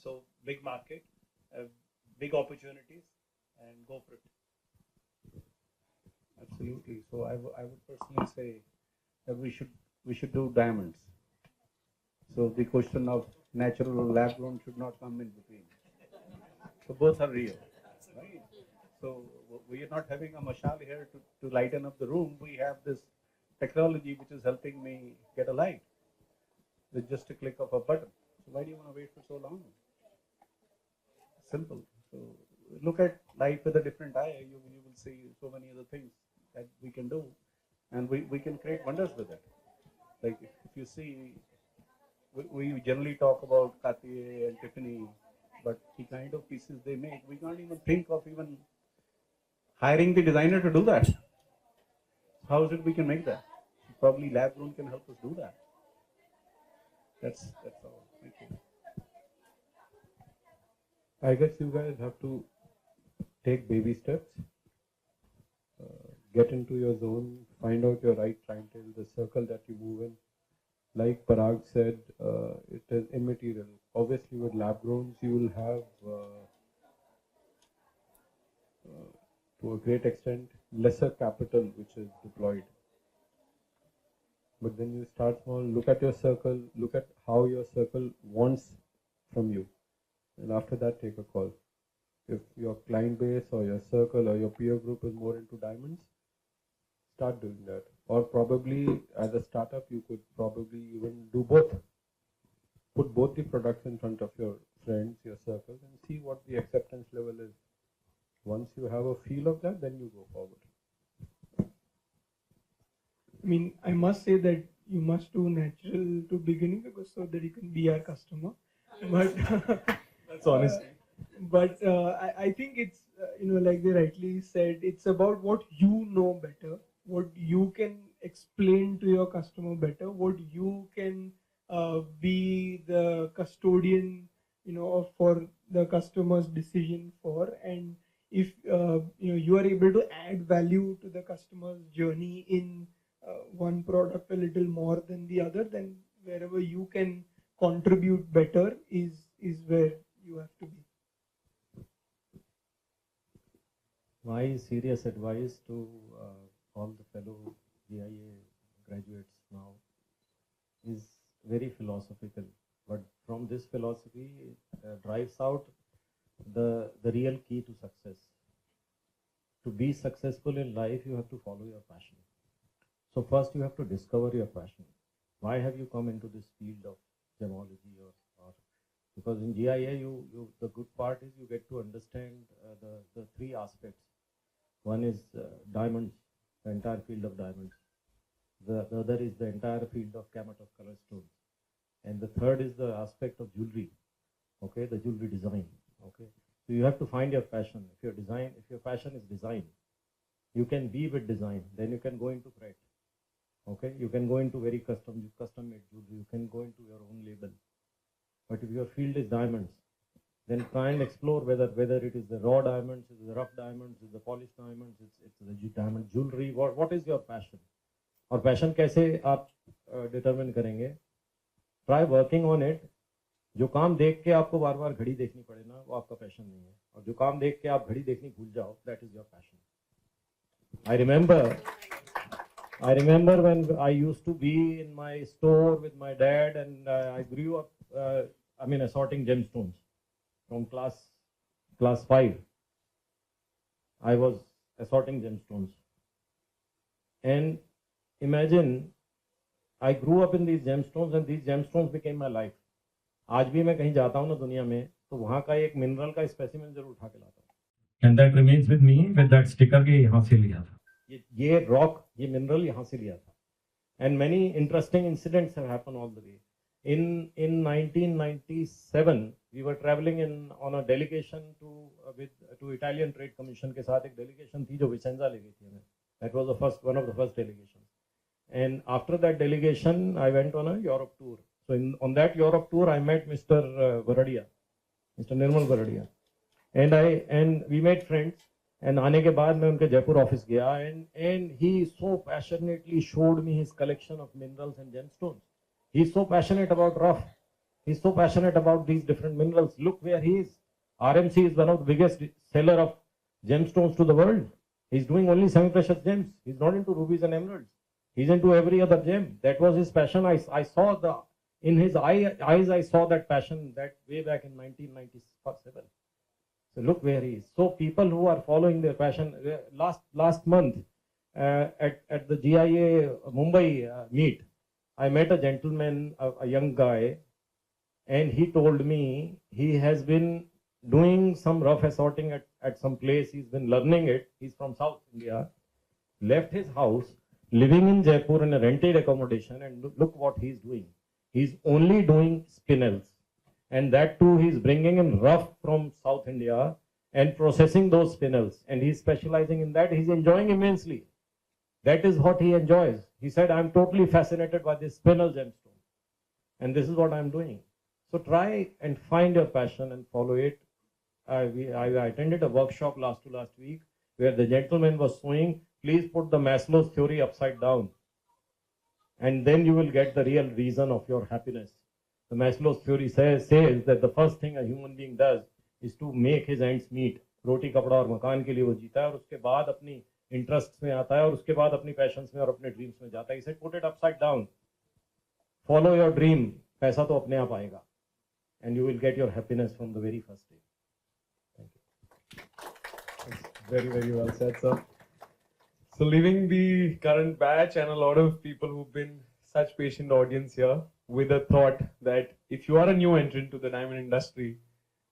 So big market, big opportunities, and go for it. Absolutely. So I would personally say that we should do diamonds. So the question of natural or lab grown should not come in between. So both are real, right? So we are not having a mashal here to lighten up the room. We have this technology which is helping me get a light with just a click of a button. So why do you want to wait for so long? Simple. So look at life with a different eye. You will see so many other things that we can do, and we can create wonders with it. Like if you see, we generally talk about Cartier and Tiffany, but the kind of pieces they make, we can't even think of even hiring the designer to do that. How is it we can make that? Probably lab grown can help us do that. That's all. Thank you. I guess you guys have to take baby steps, get into your zone, find out your right clientele, the circle that you move in. Like Parag said, it is immaterial. Obviously, with lab growns, you will have, to a great extent, lesser capital which is deployed. But then you start small, look at your circle, look at how your circle wants from you. And after that, take a call. If your client base or your circle or your peer group is more into diamonds, start doing that. Or probably as a startup, you could probably even do both. Put both the products in front of your friends, your circle, and see what the acceptance level is. Once you have a feel of that, then you go forward. I mean, I must say that you must do natural to beginning because so that you can be our customer. But That's honesty. But I think it's like they rightly said, it's about what you know better, what you can explain to your customer better, what you can be the custodian, for the customer's decision for, and if you are able to add value to the customer's journey in one product a little more than the other, then wherever you can contribute better is where you have to be. My serious advice to all the fellow GIA graduates now is very philosophical, but from this philosophy drives out the real key to success. To be successful in life, you have to follow your passion. So first you have to discover your passion. Why have you come into this field of gemology or because in GIA the good part is you get to understand the three aspects. One is diamonds, the entire field of diamonds. The other is the entire field of gamut of color stones. And the third is the aspect of jewelry, okay, the jewelry design, okay. So you have to find your passion. If your passion is design, you can be with design, then you can go into fret, okay. You can go into very custom made jewelry, you can go into your own label. But if your field is diamonds, then try and explore whether it is the raw diamonds, it's the rough diamonds, it's the polished diamonds, it's the diamond jewelry. What is your passion? और passion कैसे आप determine करेंगे? Try working on it. जो काम देख के आपको बार बार घड़ी देखनी पड़े ना, वो आपका passion नहीं है. और जो काम देख के आप घड़ी देखनी भूल जाओ, that is your passion. I remember when I used to be in my store with my dad, and I grew up, assorting gemstones. From class 5, I was assorting gemstones. And imagine, I grew up in these gemstones and these gemstones became my life. आज भी मैं कहीं जाता हूँ ना दुनिया में, तो वहाँ का एक मिनरल का स्पेसिमेन जरूर उठा के लाता हूँ. And that remains with me with that sticker के यहाँ से लिया था. ये rock, ये mineral यहाँ से लिया था. And many interesting incidents have happened all the way. In 1997, we were traveling on a delegation to Italian Trade Commission के साथ एक delegation थी जो विसेंजा ले गई थी हमें. That was one of the first delegations. And after that delegation, I went on a Europe tour. So on that Europe tour, I met Mr. Varadia, Mr. Nirmal Varadia, and we made friends. And आने के बाद मैं उनके Jaipur office गया, and he so passionately showed me his collection of minerals and gemstones. He's so passionate about rough. He's so passionate about these different minerals. Look where he is. RMC is one of the biggest seller of gemstones to the world. He's doing only semi-precious gems. He's not into rubies and emeralds. He's into every other gem. That was his passion. I saw in his eyes, I saw that passion that way back in 1997. So look where he is. So people who are following their passion, last month at the GIA Mumbai meet, I met a gentleman, a young guy, and he told me he has been doing some rough assorting at some place. He's been learning it. He's from South India, left his house, living in Jaipur in a rented accommodation, and look what he's doing. He's only doing spinels, and that too he's bringing in rough from South India and processing those spinels, and he's specializing in that. He's enjoying immensely. That is what he enjoys. He said, I'm totally fascinated by this spinel gemstone, and this is what I'm doing. So try and find your passion and follow it. I attended a workshop last week where the gentleman was saying, please put the Maslow's theory upside down, and then you will get the real reason of your happiness. The Maslow's theory says that the first thing a human being does is to make his ends meet. रोटी कपड़ा और मकान के लिए वो जीता है, और उसके बाद अपनी इंटरेस्ट में आता है, और उसके बाद अपनी पैशंस में और अपने ड्रीम्स में जाता है. He said, put it upside down. Follow your dream. पैसा तो अपने आप आएगा, and you will get your happiness from the very first day. Thank you. That's very, very well said, sir. So leaving the current batch and a lot of people who've been such patient audience here with a thought that if you are a new entrant to the diamond industry,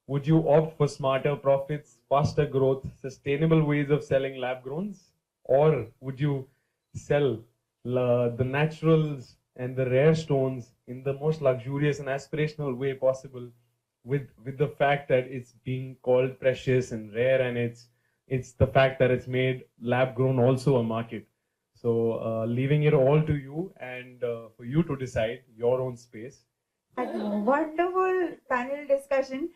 would you opt for smarter profits, faster growth, sustainable ways of selling lab growns? Or would you sell the naturals and the rare stones in the most luxurious and aspirational way possible, with the fact that it's being called precious and rare, and it's the fact that it's made lab grown also a market? So leaving it all to you, and for you to decide your own space. Wonderful panel discussion.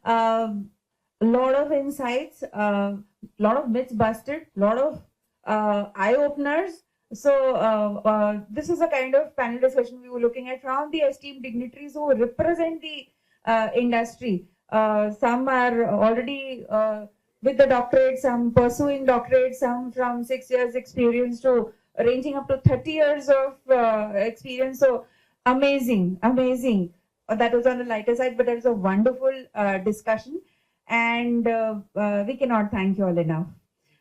Lot of insights, lot of myths busted, lot of eye openers. So this is a kind of panel discussion we were looking at from the esteemed dignitaries who represent the industry. Some are already with the doctorate, some pursuing doctorate, some from 6 years experience to ranging up to 30 years of experience. So amazing. That was on the lighter side, but that was a wonderful discussion, and we cannot thank you all enough.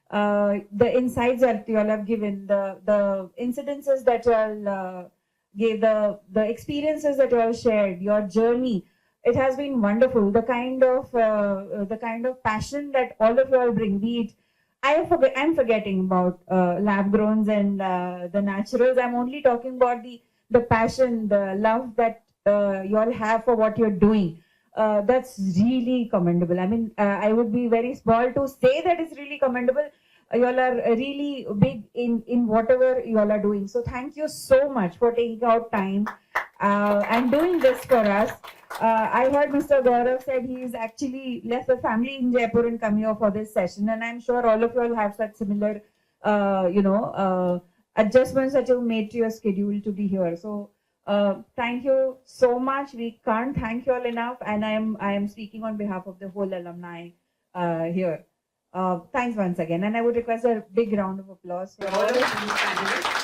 The insights that you all have given, the incidences that you all gave, the experiences that you all shared, your journey, it has been wonderful. The kind of passion that all of you all bring, be it, I'm forgetting about lab growns and the naturals. I'm only talking about the passion, the love that you all have for what you're doing. That's really commendable. I mean, I would be very small to say that it's really commendable. You all are really big in whatever you all are doing. So thank you so much for taking out time and doing this for us. I heard Mr. Gaurav said he's actually left the family in Jaipur and come here for this session, and I'm sure all of you all have such similar, adjustments that you've made to your schedule to be here. So thank you so much. We can't thank you all enough, and I am speaking on behalf of the whole alumni here. Thanks once again, and I would request a big round of applause for all of these panelists.